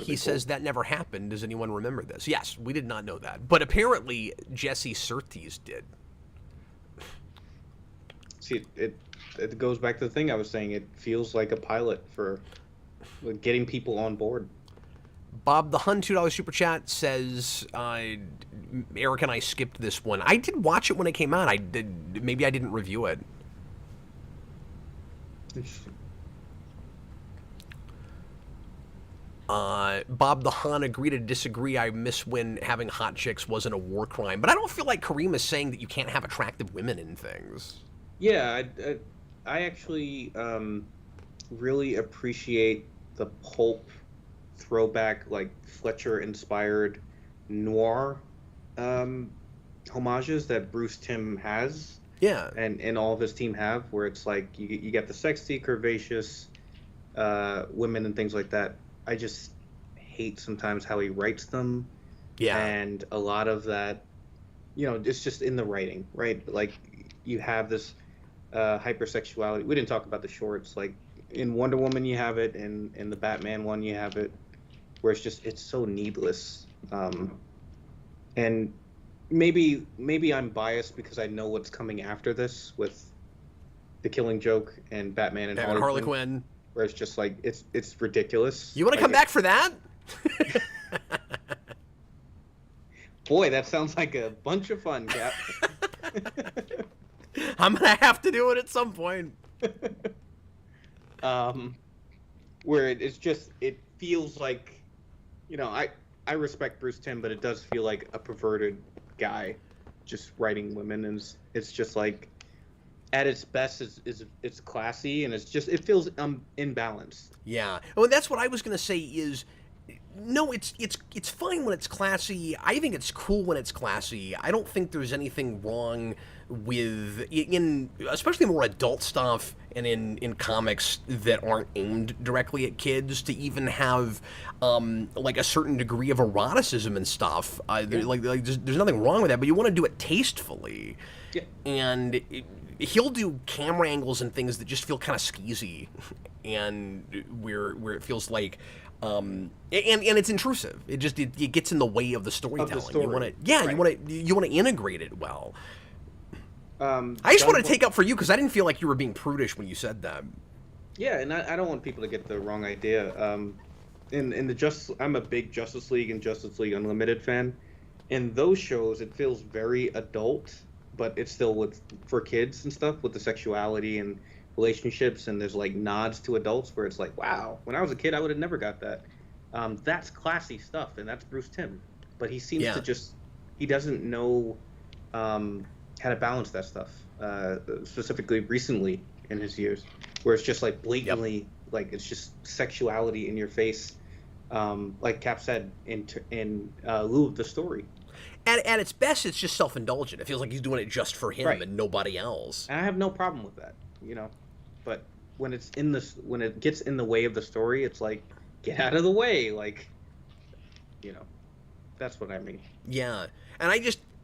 He says that never happened. Does anyone remember this? Yes, we did not know that. But apparently, Jesse Surtees did. See, it goes back to the thing I was saying. It feels like a pilot for getting people on board. Bob the Hun, $2 super chat, says, Eric and I skipped this one. I did watch it when it came out. Maybe I didn't review it. Interesting. Bob the Han, agree to disagree. I miss when having hot chicks wasn't a war crime. But I don't feel like Kareem is saying that you can't have attractive women in things. Yeah, I actually really appreciate the pulp throwback, like Fletcher-inspired noir homages that Bruce Timm has. Yeah. And all of his team have, where it's like you get the sexy, curvaceous women and things like that. I just hate sometimes how he writes them. Yeah. And a lot of that, it's just in the writing, right? Like, you have this hypersexuality. We didn't talk about the shorts. Like, in Wonder Woman, you have it. In the Batman one, you have it. Where it's so needless. And maybe I'm biased because I know what's coming after this with The Killing Joke and Batman and Harley Quinn. Where it's just like it's ridiculous. You want to come back for that? Boy, that sounds like a bunch of fun, Cap. I'm gonna have to do it at some point. Where it feels like, I respect Bruce Timm, but it does feel like a perverted guy just writing women, and it's just like, at its best, it's classy, and it feels imbalanced. Yeah. Well, that's what I was gonna say. Is no, it's fine when it's classy. I think it's cool when it's classy. I don't think there's anything wrong with especially more adult stuff and in comics that aren't aimed directly at kids to even have like a certain degree of eroticism and stuff. There's nothing wrong with that, but you want to do it tastefully. Yeah. And he'll do camera angles and things that just feel kind of skeezy, and where it feels like, and it's intrusive. It gets in the way of the storytelling. Of the story. You want to, Right. you want to integrate it well. I just want to take up for you because I didn't feel like you were being prudish when you said that. Yeah, and I don't want people to get the wrong idea. I'm a big Justice League and Justice League Unlimited fan. In those shows, it feels very adult, but it's still for kids and stuff with the sexuality and relationships, and there's like nods to adults where it's like, wow, when I was a kid, I would have never got that. That's classy stuff, and that's Bruce Timm. But he seems to he doesn't know how to balance that stuff, specifically recently in his years, where it's just like blatantly, like it's just sexuality in your face, like Cap said, in lieu of the story. At its best, it's just self-indulgent. It feels like he's doing it just for him and nobody else. And I have no problem with that, But when when it gets in the way of the story, it's like, get out of the way, like, that's what I mean. Yeah, and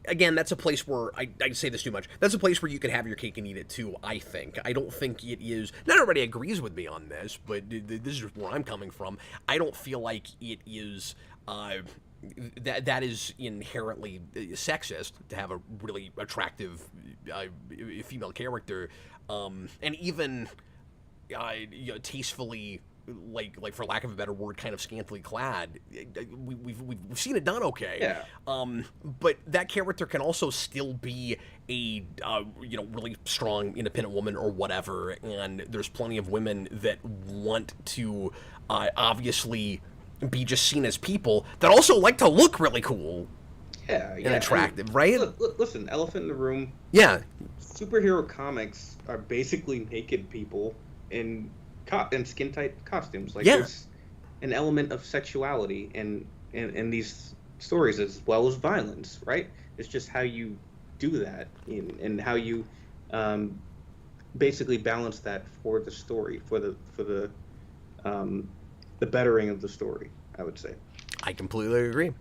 again, that's a place where I say this too much. That's a place where you can have your cake and eat it too. I think. I don't think it is. Not everybody agrees with me on this, but this is where I'm coming from. I don't feel like it is. That is inherently sexist to have a really attractive female character, and even tastefully, like for lack of a better word, kind of scantily clad. We've seen it done okay. Yeah. But that character can also still be a really strong independent woman or whatever, and there's plenty of women that want to obviously be just seen as people that also like to look really cool and attractive, right? Listen, elephant in the room. Yeah. Superhero comics are basically naked people in skin tight costumes. Like, an element of sexuality in these stories as well as violence, right? It's just how you do that and how you um, basically balance that for the story, um, the bettering of the story, I would say. I completely agree.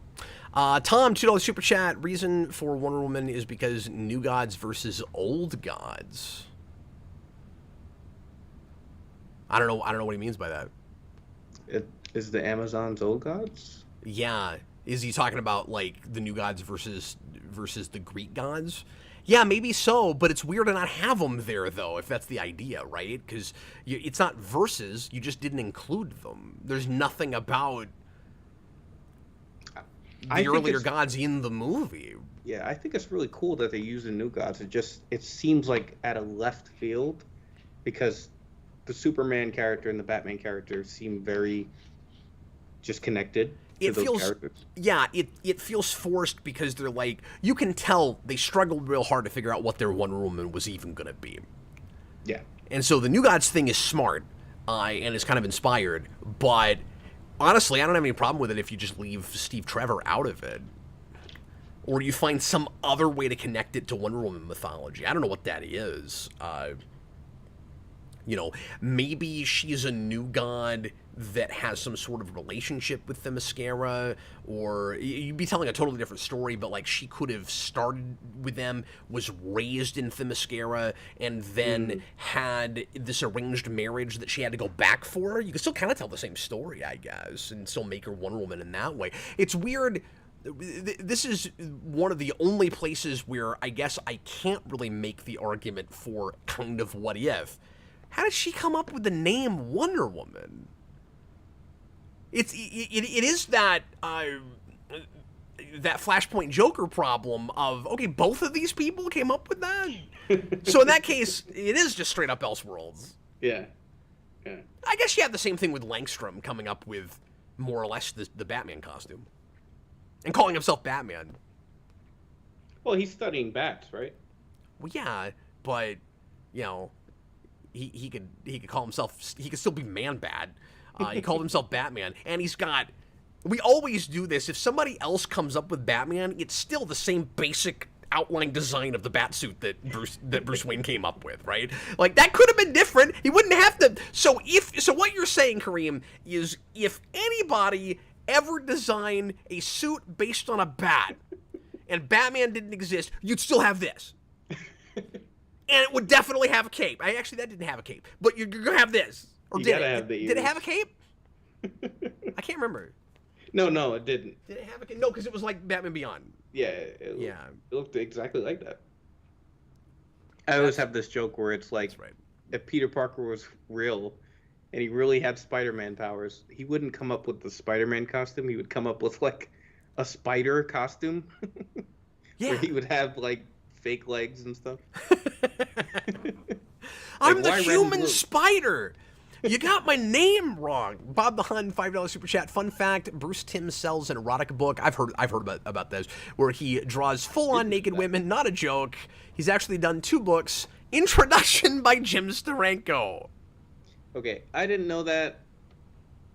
Tom, $2 super chat. Reason for Wonder Woman is because new gods versus old gods. I don't know. I don't know what he means by that. It is the Amazon's old gods. Yeah, is he talking about like the new gods versus the Greek gods? Yeah, maybe so, but it's weird to not have them there though, if that's the idea, right? Because it's not verses; you just didn't include them. There's nothing about I the think earlier it's gods in the movie. Yeah, I think it's really cool that they're using new gods. It seems like at a left field because the Superman character and the Batman character seem very just connected to It those feels, characters. yeah, it feels forced because they're like, you can tell they struggled real hard to figure out what their Wonder Woman was even gonna be. Yeah. And so the New Gods thing is smart, and is kind of inspired, but honestly, I don't have any problem with it if you just leave Steve Trevor out of it. Or you find some other way to connect it to Wonder Woman mythology. I don't know what that is. Maybe she's a new god that has some sort of relationship with the Themyscira, or you'd be telling a totally different story, but like she could have started with them, was raised in Themyscira, and then had this arranged marriage that she had to go back for. You could still kind of tell the same story, I guess, and still make her Wonder Woman in that way. It's weird. This is one of the only places where I guess I can't really make the argument for kind of what if. How did she come up with the name Wonder Woman? It is that that Flashpoint Joker problem of, okay, both of these people came up with that? So in that case, it is just straight up Elseworlds. Yeah. Yeah. I guess you have the same thing with Langstrom coming up with more or less the Batman costume. And calling himself Batman. Well, he's studying bats, right? Well, yeah, but, he could call himself, he could still be Man-Bat. He called himself Batman, and he's got, we always do this, if somebody else comes up with Batman, it's still the same basic outline design of the Batsuit that Bruce Wayne came up with, right? Like, that could have been different. He wouldn't have to, so what you're saying, Kareem, is if anybody ever design a suit based on a bat and Batman didn't exist, you'd still have this. And it would definitely have a cape. That didn't have a cape. But you're going to have this. Or You did gotta it? have the Did it ears. have a cape? I can't remember. No, it didn't. Did it have a cape? No, because it was like Batman Beyond. Yeah, it Yeah. looked exactly like that. I always have this joke where it's like, That's right. if Peter Parker was real and he really had Spider-Man powers, he wouldn't come up with the Spider-Man costume. He would come up with like a spider costume Yeah. where he would have like fake legs and stuff. I'm Like, the why red and human blue? spider. You got my name wrong. Bob the Hun, $5 super chat. Fun fact: Bruce Timm sells an erotic book. I've heard about this, where he draws full-on naked women. Not a joke. He's actually done 2 books. Introduction by Jim Steranko. Okay, I didn't know that.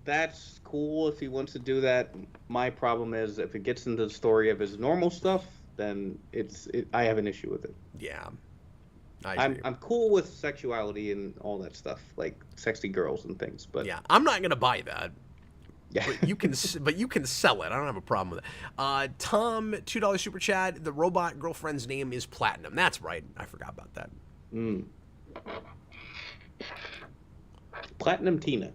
That's cool if he wants to do that. My problem is if it gets into the story of his normal stuff, then I have an issue with it. Yeah, I'm cool with sexuality and all that stuff, like sexy girls and things. But yeah, I'm not gonna buy that. yeah. But you can sell it. I don't have a problem with it. Tom, $2 super chat. The robot girlfriend's name is Platinum. That's right. I forgot about that. Platinum Tina.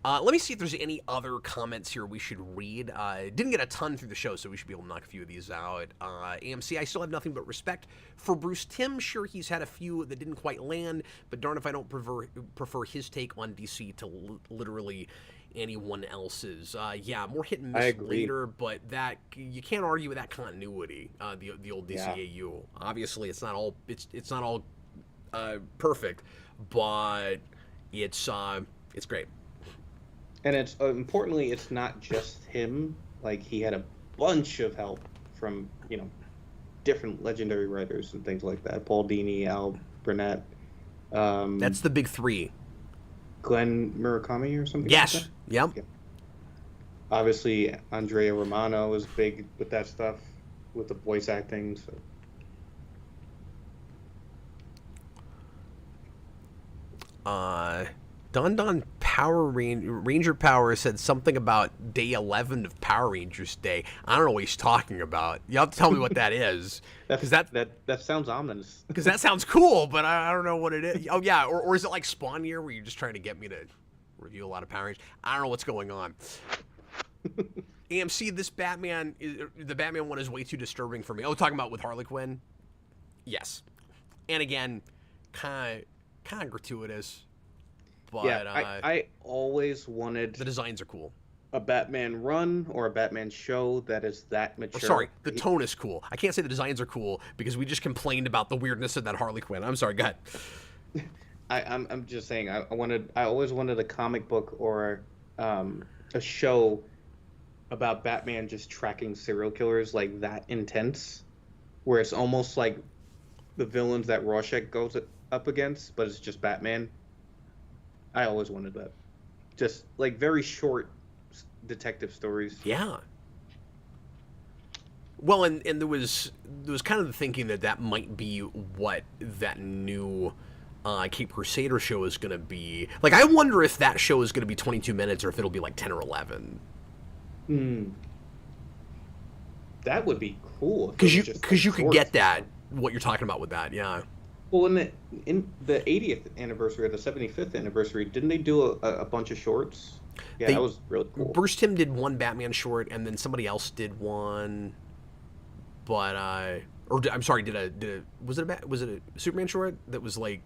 Let me see if there's any other comments here we should read. Didn't get a ton through the show, so we should be able to knock a few of these out. AMC, I still have nothing but respect for Bruce Timm. Sure, he's had a few that didn't quite land, but darn if I don't prefer his take on DC to literally anyone else's. Yeah, more hit and I miss agree. later, but that you can't argue with that continuity. The old DCAU. Obviously, it's not all perfect, but it's great. And it's importantly, it's not just him. Like he had a bunch of help from different legendary writers and things like that. Paul Dini, Al Burnett. That's the big 3. Glenn Murakami or something like Yes. that. Yep. Yeah. Obviously, Andrea Romano was big with that stuff, with the voice acting. So Don Don Ranger Power said something about day 11 of Power Rangers Day. I don't know what he's talking about. You have to tell me what that is, because that sounds ominous. that sounds cool, but I don't know what it is. Oh yeah, or is it like Spawn Year where you're just trying to get me to review a lot of Power Rangers? I don't know what's going on. AMC, this Batman, the Batman one is way too disturbing for me. Oh, talking about with Harley Quinn? Yes. And again, kind of gratuitous. But Yeah, I always wanted the designs are cool. a Batman run or a Batman show that is that mature. Sorry, the tone is cool. I can't say the designs are cool because we just complained about the weirdness of that Harley Quinn. I'm sorry, go ahead. I'm just saying I always wanted a comic book or a show about Batman just tracking serial killers like that intense, where it's almost like the villains that Rorschach goes up against, but it's just Batman. I always wanted that. Just like very short detective stories. Yeah. Well, and there was kind of the thinking that might be what that new Cape Crusader show is going to be. Like, I wonder if that show is going to be 22 minutes or if it'll be like 10 or 11. That would be cool. Because you could get that, what you're talking about with that, yeah. Well, in the 80th anniversary or the 75th anniversary, didn't they do a bunch of shorts? Yeah, that was really cool. Bruce Timm did one Batman short, and then somebody else did one. But I'm sorry, was it a Superman short that was like?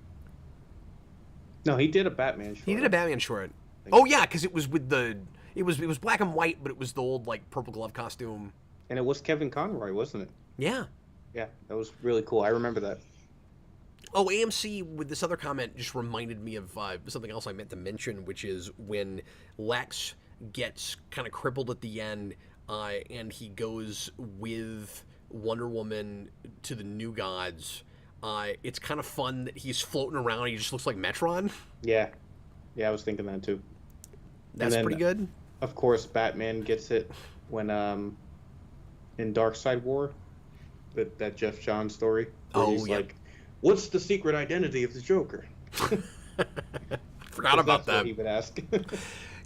No, he did a Batman short. He did a Batman short. Oh yeah, because it was with it was black and white, but it was the old like purple glove costume. And it was Kevin Conroy, wasn't it? Yeah. Yeah, that was really cool. I remember that. Oh, AMC with this other comment just reminded me of something else I meant to mention, which is when Lex gets kind of crippled at the end, and he goes with Wonder Woman to the New Gods. It's kind of fun that he's floating around. He just looks like Metron. Yeah, I was thinking that too. That's pretty good. Of course, Batman gets it when in Darkseid War, that Jeff Johns story. Where he's like, what's the secret identity of the Joker? Forgot about that. What he would ask.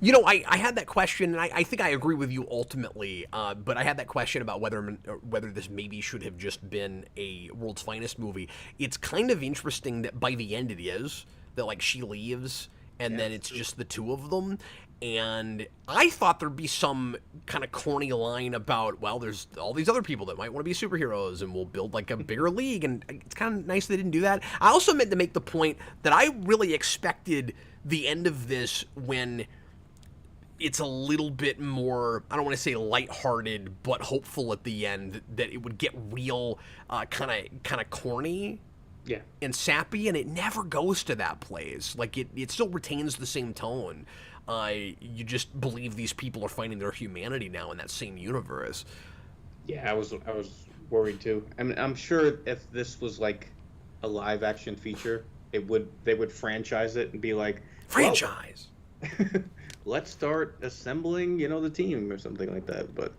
You know, I had that question, and I think I agree with you ultimately, but I had that question about whether this maybe should have just been a World's Finest movie. It's kind of interesting that by the end it is, that like she leaves, and then it's just the two of them. And I thought there'd be some kind of corny line about, well, there's all these other people that might want to be superheroes and we'll build like a bigger league. And it's kind of nice they didn't do that. I also meant to make the point that I really expected the end of this when it's a little bit more, I don't want to say lighthearted, but hopeful at the end that it would get real kind of corny. Yeah. And sappy, and it never goes to that place. Like, it still retains the same tone. You just believe these people are finding their humanity now in that same universe. Yeah, I was worried too. I mean, I'm sure if this was like a live action feature, they would franchise it and be like, franchise. Well, let's start assembling, the team or something like that. But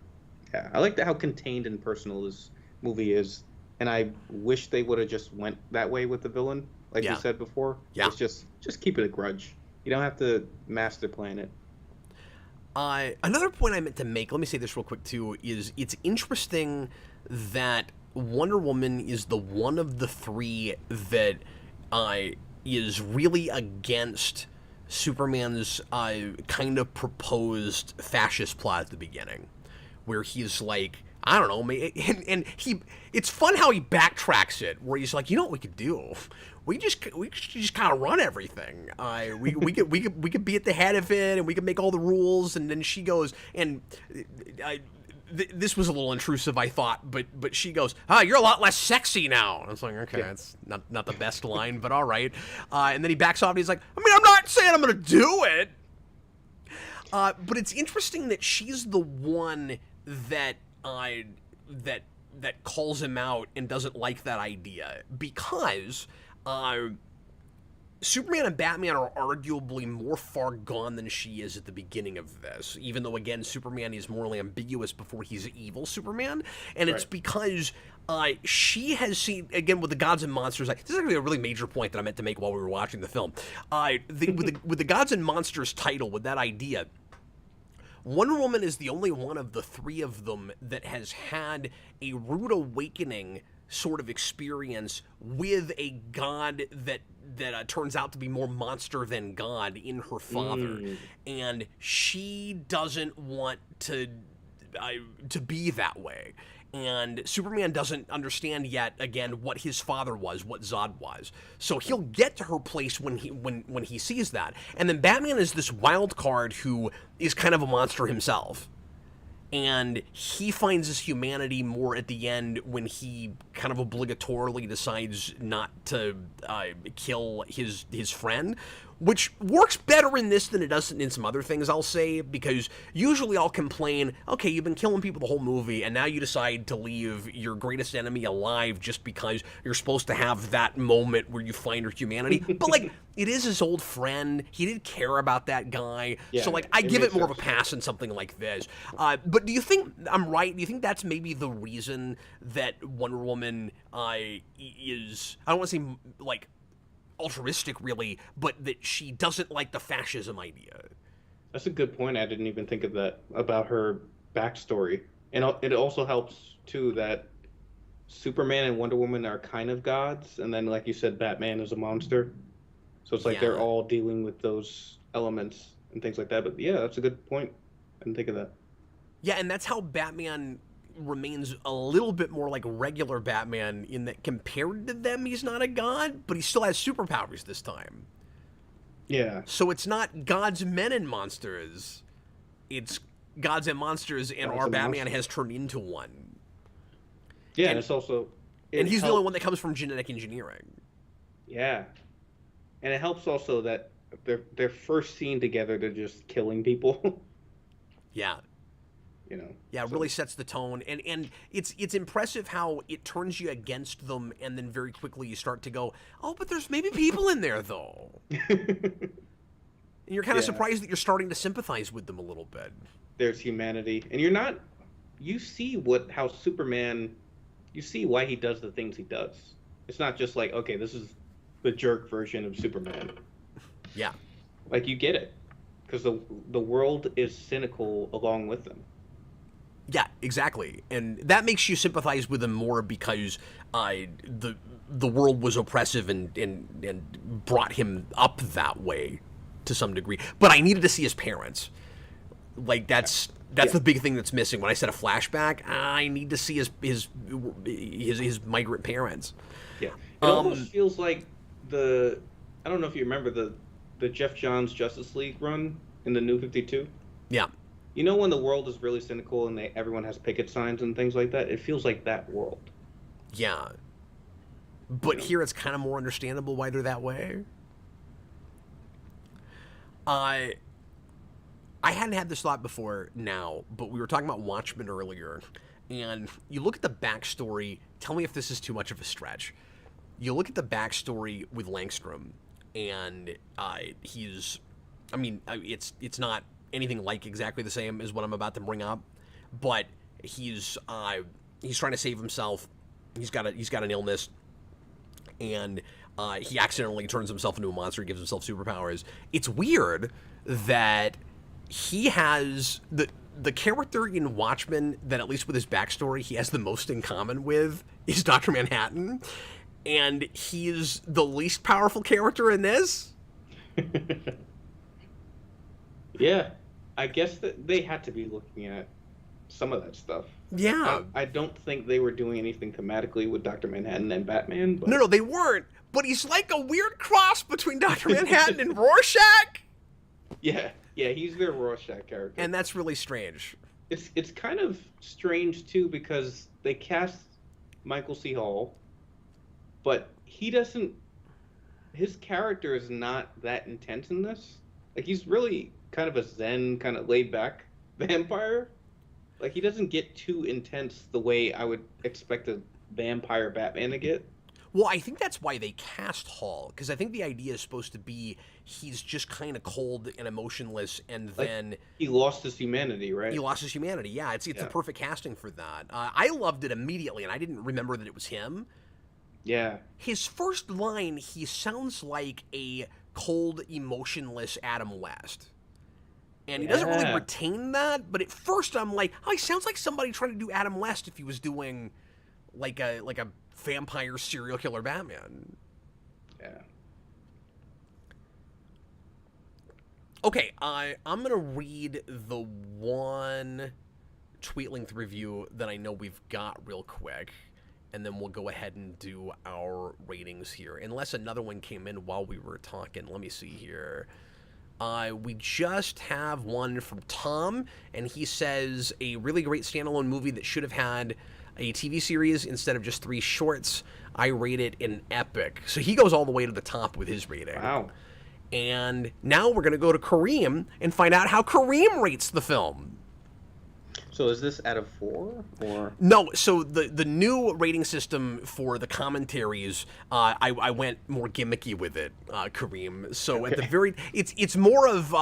yeah, I like how contained and personal this movie is, and I wish they would have just went that way with the villain, like you said before. Yeah, it's just keep it a grudge. You don't have to master plan it. Another point I meant to make, let me say this real quick too, is it's interesting that Wonder Woman is the one of the three that is really against Superman's kind of proposed fascist plot at the beginning, where he's like, I don't know, and it's fun how he backtracks it, where he's like, you know what we could do? We could just kind of run everything. We could be at the head of it, and we could make all the rules. And then she goes, and this was a little intrusive, I thought, but she goes, you're a lot less sexy now. I was like, okay, that's not the best line, but all right. And then he backs off, and he's like, I mean, I'm not saying I'm gonna do it. But it's interesting that she's the one that calls him out and doesn't like that idea, because Superman and Batman are arguably more far gone than she is at the beginning of this, even though, again, Superman is morally ambiguous before he's evil Superman. And it's Right. because she has seen, again, with the Gods and Monsters, this is actually a really major point that I meant to make while we were watching the film. With the Gods and Monsters title, with that idea, Wonder Woman is the only one of the three of them that has had a rude awakening sort of experience with a god that turns out to be more monster than God in her father, and she doesn't want to be that way. And Superman doesn't understand yet, again, what his father was, what Zod was. So he'll get to her place when he sees that. And then Batman is this wild card who is kind of a monster himself. And he finds his humanity more at the end when he kind of obligatorily decides not to kill his friend, which works better in this than it does in some other things, I'll say, because usually I'll complain, okay, you've been killing people the whole movie, and now you decide to leave your greatest enemy alive just because you're supposed to have that moment where you find her humanity. But, like, it is his old friend. He didn't care about that guy. Yeah, so, like, I give makes it more of a sense. pass in something like this. But do you think I'm right? Do you think that's maybe the reason that Wonder Woman is, I don't want to say, like, altruistic, really, but that she doesn't like the fascism idea? That's a good point. I didn't even think of that about her backstory. And it also helps too that Superman and Wonder Woman are kind of gods, and then like you said, Batman is a monster. So it's like Yeah. they're all dealing with those elements and things like that. But yeah, that's a good point. I didn't think of that. Yeah, and that's how Batman remains a little bit more like regular Batman in that compared to them, he's not a god, but he still has superpowers this time. Yeah. So it's not gods, men, and monsters. It's gods and monsters, and Gods our and Batman monsters. has turned into one. Yeah, And- and it's also And it he's the only helps- one that comes from genetic engineering. Yeah. And it helps also that their first scene together, they're just killing people. Yeah. You know. Yeah, it So- really sets the tone, and it's impressive how it turns you against them, and then very quickly you start to go, oh, but there's maybe people in there though, and you're kind of Yeah. surprised that you're starting to sympathize with them a little bit. There's humanity, and you're not. You see how Superman. You see why he does the things he does. It's not just like, okay, this is the jerk version of Superman. Yeah, Like you get it, because the world is cynical along with them. yeah, exactly, and that makes you sympathize with them more because the world was oppressive and brought him up that way to some degree. But I needed to see his parents. Like that's Yeah. the big thing that's missing. When I said a flashback, I need to see his migrant parents. Yeah, it almost feels like I don't know if you remember the Jeff Johns Justice League run in the New 52. Yeah, You know when the world is really cynical and everyone has picket signs and things like that? It feels like that world. yeah. But here it's kind of more understandable why they're that way. I hadn't had this thought before now, but we were talking about Watchmen earlier, and you look at the backstory. Tell me if this is too much of a stretch. You look at the backstory with Langstrom, and it's not anything like exactly the same as what I'm about to bring up, but he's trying to save himself. He's got an illness, and he accidentally turns himself into a monster. He gives himself superpowers. It's weird that he has the character in Watchmen that, at least with his backstory, he has the most in common with is Dr. Manhattan, and he's the least powerful character in this. Yeah, I guess that they had to be looking at some of that stuff. Yeah. I don't think they were doing anything thematically with Dr. Manhattan and Batman. But No, they weren't. But he's like a weird cross between Dr. Manhattan and Rorschach, yeah, he's their Rorschach character. and that's really strange. It's kind of strange too because they cast Michael C. Hall, but his character is not that intense in this. Like he's really kind of a zen, kind of laid back vampire. Like he doesn't get too intense the way I would expect a vampire Batman to get. Well, I think that's why they cast Hall, because I think the idea is supposed to be he's just kind of cold and emotionless, and Like then he lost his humanity, he right? lost his humanity. Yeah, it's the Yeah. perfect casting for that. I loved it immediately, and I didn't remember that it was him. Yeah. His first line, he sounds like a cold, emotionless Adam West. And he doesn't really Yeah. retain that, but at first I'm like, oh, he sounds like somebody trying to do Adam West if he was doing like a vampire serial killer Batman. Yeah. Okay, I'm gonna read the one tweet length review that I know we've got real quick, and then we'll go ahead and do our ratings here. Unless another one came in while we were talking. Let me see here. We just have one from Tom, and he says a really great standalone movie that should have had a TV series instead of just 3 shorts. I rate it an epic. So he goes all the way to the top with his rating. Wow. And now we're going to go to Kareem and find out how Kareem rates the film. So is this out of 4 or? No, so the new rating system for the commentaries, I went more gimmicky with it, Kareem. So at the very, it's more of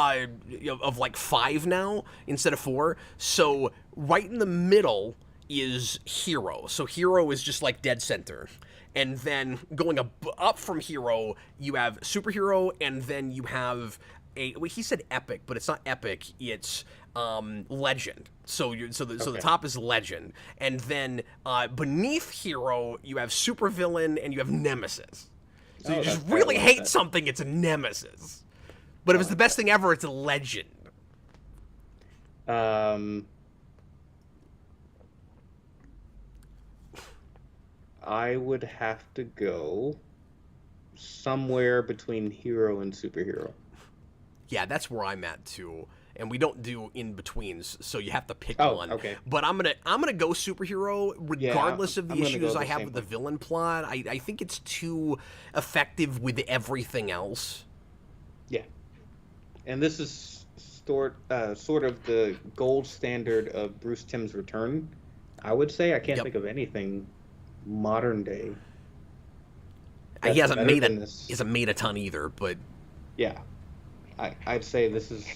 like 5 now instead of 4. So right in the middle is Hero. So Hero is just like dead center. And then going up from Hero, you have Superhero, and then you have well, he said epic, but it's not epic. It's legend. So the top is legend, and then beneath Hero, you have supervillain, and you have nemesis. So you just really hate something, it's a nemesis. But if it's the best thing ever, it's a legend. I would have to go somewhere between hero and superhero. Yeah, that's where I'm at too. And we don't do in betweens, so you have to pick one. Okay. But I'm gonna go superhero regardless of the issues I have with the villain plot. I think it's too effective with everything else. Yeah, and this is sort of the gold standard of Bruce Timm's return. I would say I can't think of anything modern day. He hasn't made a ton either, but yeah, I'd say this is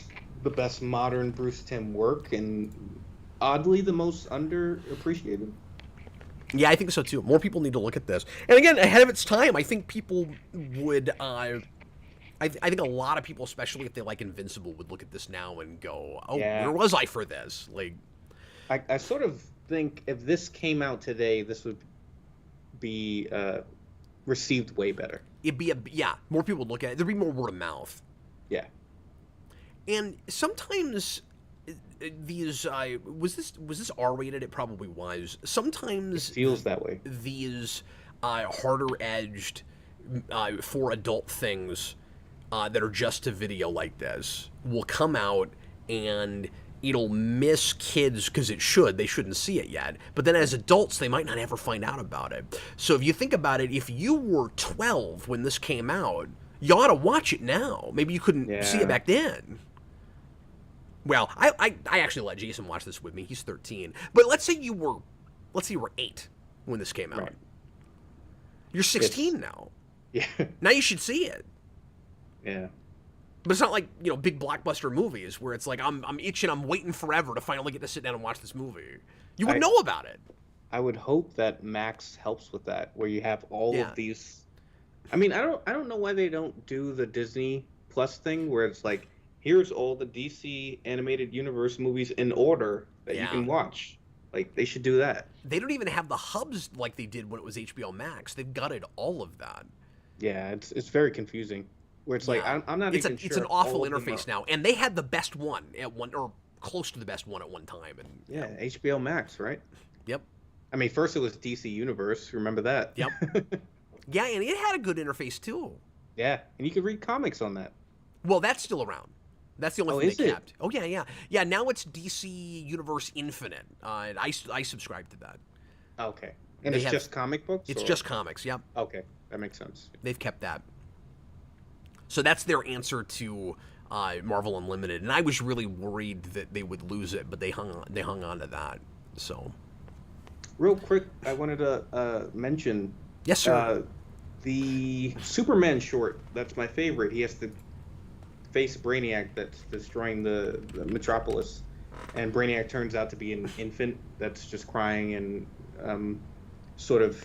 the best modern Bruce Timm work, and oddly the most underappreciated. Yeah, I think so too. More people need to look at this. And again, ahead of its time, I think people would. I think a lot of people, especially if they like Invincible, would look at this now and go, "Oh, where was I for this?" Like, I sort of think if this came out today, this would be received way better. It'd be more people would look at it. There'd be more word of mouth. Yeah. And sometimes these was this R-rated? It probably was. Sometimes it feels that way. These harder edged for adult things that are just to video like this will come out, and it'll miss kids because they shouldn't see it yet. But then as adults, they might not ever find out about it. So if you think about it, if you were 12 when this came out, you ought to watch it now. Maybe you couldn't see it back then. Well, I actually let Jason watch this with me. He's 13. But let's say you were 8 when this came out. Right. You're 16 now. Yeah. Now you should see it. Yeah. But it's not like, big blockbuster movies where it's like I'm itching, I'm waiting forever to finally get to sit down and watch this movie. You would know about it. I would hope that Max helps with that, where you have all of these. I mean, I don't know why they don't do the Disney Plus thing where it's like, here's all the DC animated universe movies in order that you can watch. Like, they should do that. They don't even have the hubs like they did when it was HBO Max. They've gutted all of that. Yeah, it's very confusing. Where it's like, I'm not even sure. It's an awful interface now. And they had the best one at one, or close to the best one at one time. And yeah, HBO Max, right? Yep. I mean, first it was DC Universe. Remember that? Yep. Yeah, and it had a good interface too. Yeah, and you could read comics on that. Well, that's still around. That's the only thing they kept. It? Oh, yeah. Yeah, now it's DC Universe Infinite. I subscribe to that. Okay. And it's just comic books? It's just comics, yep. Okay, that makes sense. They've kept that. So that's their answer to Marvel Unlimited. And I was really worried that they would lose it, but they hung on to that. So, real quick, I wanted to mention. Yes, sir. The Superman short, that's my favorite. He has to face Brainiac that's destroying the Metropolis, and Brainiac turns out to be an infant that's just crying and sort of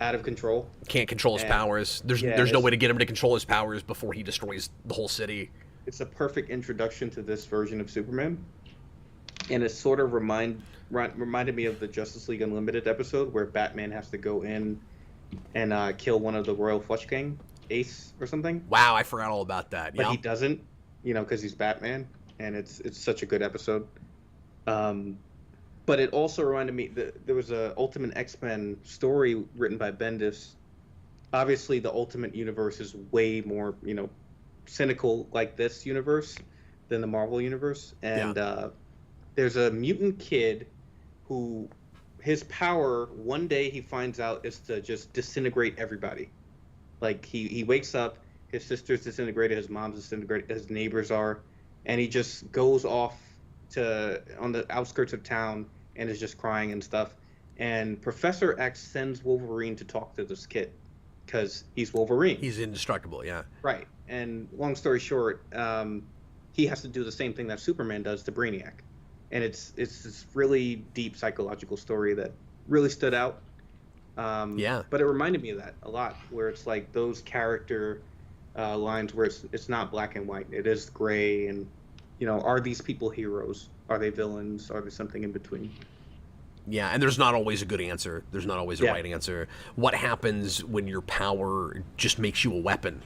out of control. Can't control his powers. There's no way to get him to control his powers before he destroys the whole city. It's a perfect introduction to this version of Superman, and it sort of reminded me of the Justice League Unlimited episode where Batman has to go in and kill one of the Royal Flush Gang, Ace or something. Wow, I forgot all about that. But he doesn't, because he's Batman, and it's such a good episode. But it also reminded me that there was a Ultimate X-Men story written by Bendis. Obviously, the Ultimate Universe is way more, cynical like this universe than the Marvel Universe. And there's a mutant kid who, his power, one day he finds out, is to just disintegrate everybody. Like, he wakes up, his sister's disintegrated, his mom's disintegrated, his neighbors are, and he just goes off on the outskirts of town and is just crying and stuff. And Professor X sends Wolverine to talk to this kid because he's Wolverine. He's indestructible, yeah. Right. And long story short, he has to do the same thing that Superman does to Brainiac. And it's this really deep psychological story that really stood out. But it reminded me of that a lot, where it's like those character lines where it's not black and white. It is gray, and, are these people heroes? Are they villains? Are they something in between? Yeah, and there's not always a good answer. There's not always a right answer. What happens when your power just makes you a weapon?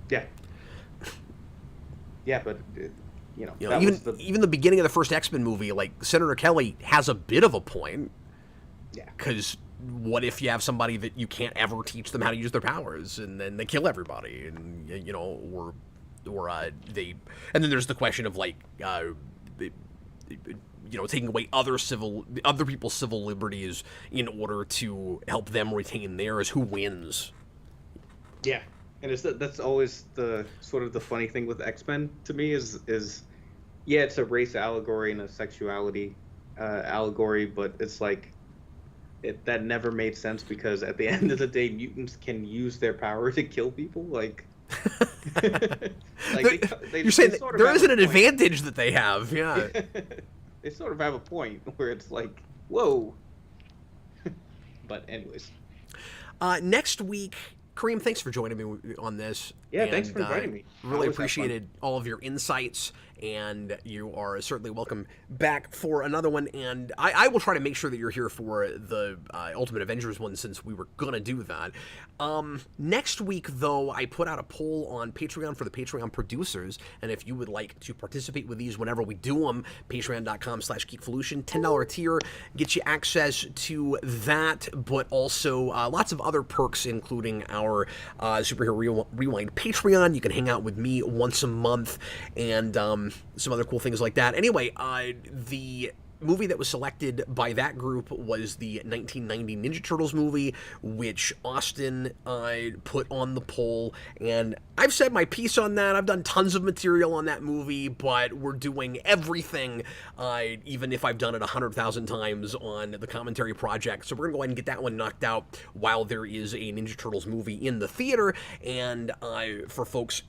Yeah. Yeah, but, even the beginning of the first X-Men movie, like, Senator Kelly has a bit of a point. Yeah. Because what if you have somebody that you can't ever teach them how to use their powers, and then they kill everybody, and, or they... And then there's the question of, like... taking away other people's civil liberties in order to help them retain theirs. Who wins? Yeah, and that's always the sort of the funny thing with X-Men to me is it's a race allegory and a sexuality allegory, but it's like that never made sense, because at the end of the day, mutants can use their power to kill people. Like, you're saying there isn't an advantage that they have, yeah. They sort of have a point where it's like, whoa. But anyways. Next week, Kareem, thanks for joining me on this. Yeah, thanks for inviting me. Really appreciated all of your insights, and you are certainly welcome back for another one. And I will try to make sure that you're here for the Ultimate Avengers one, since we were going to do that. Next week, though, I put out a poll on Patreon for the Patreon producers, and if you would like to participate with these whenever we do them, patreon.com/geekvolution, $10 tier gets you access to that, but also lots of other perks, including our Superhero Rewind Patreon. You can hang out with me once a month, and some other cool things like that. Anyway, the movie that was selected by that group was the 1990 Ninja Turtles movie, which Austin put on the poll, and I've said my piece on that. I've done tons of material on that movie, but we're doing everything, even if I've done it 100,000 times on the commentary project. So we're going to go ahead and get that one knocked out while there is a Ninja Turtles movie in the theater. And for folks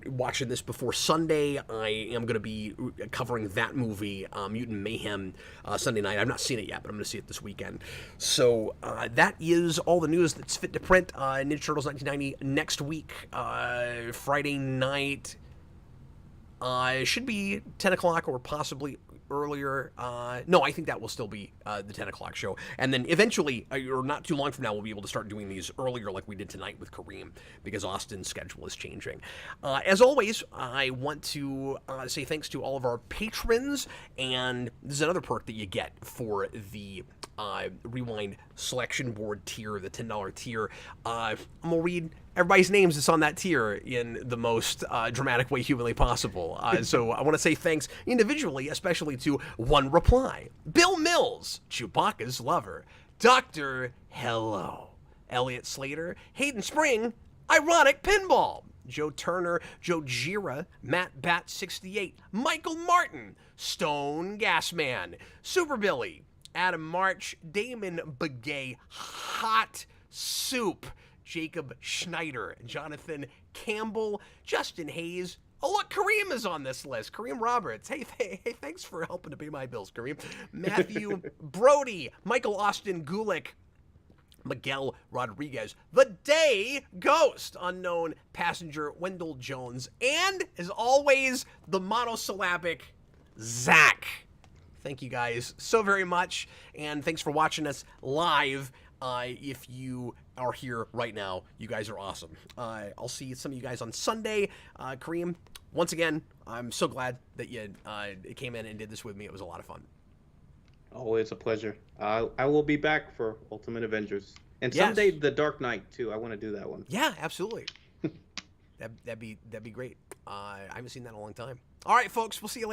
watching this before Sunday, I am going to be covering that movie, Mutant Mayhem, Sunday night. I've not seen it yet, but I'm going to see it this weekend. So that is all the news that's fit to print. Ninja Turtles 1990 next week, Friday night. Should be 10 o'clock or possibly earlier. No, I think that will still be the 10 o'clock show. And then eventually, or not too long from now, we'll be able to start doing these earlier like we did tonight with Kareem, because Austin's schedule is changing. As always, I want to say thanks to all of our patrons, and this is another perk that you get for the Rewind Selection Board tier, the $10 tier. I'm going to read everybody's names that's on that tier in the most dramatic way humanly possible. So I want to say thanks individually, especially to One Reply, Bill Mills, Chewbacca's Lover, Dr. Hello, Elliot Slater, Hayden Spring, Ironic Pinball, Joe Turner, Joe Gira, Matt Bat68, Michael Martin, Stone Gasman, Super Billy, Adam March, Damon Begay, Hot Soup, Jacob Schneider, Jonathan Campbell, Justin Hayes. Oh, look, Kareem is on this list. Kareem Roberts. Hey, thanks for helping to pay my bills, Kareem. Matthew Brody, Michael Austin Gulick, Miguel Rodriguez, The Day Ghost, Unknown Passenger, Wendell Jones, and, as always, the monosyllabic Zach. Thank you guys so very much, and thanks for watching us live. If you are here right now, you guys are awesome. I'll see some of you guys on Sunday. Kareem, once again, I'm so glad that you came in and did this with me. It was a lot of fun. Always a pleasure. I will be back for Ultimate Avengers. And Yes. someday The Dark Knight, too. I want to do that one. Yeah, absolutely. That'd be great. I haven't seen that in a long time. All right, folks, we'll see you later.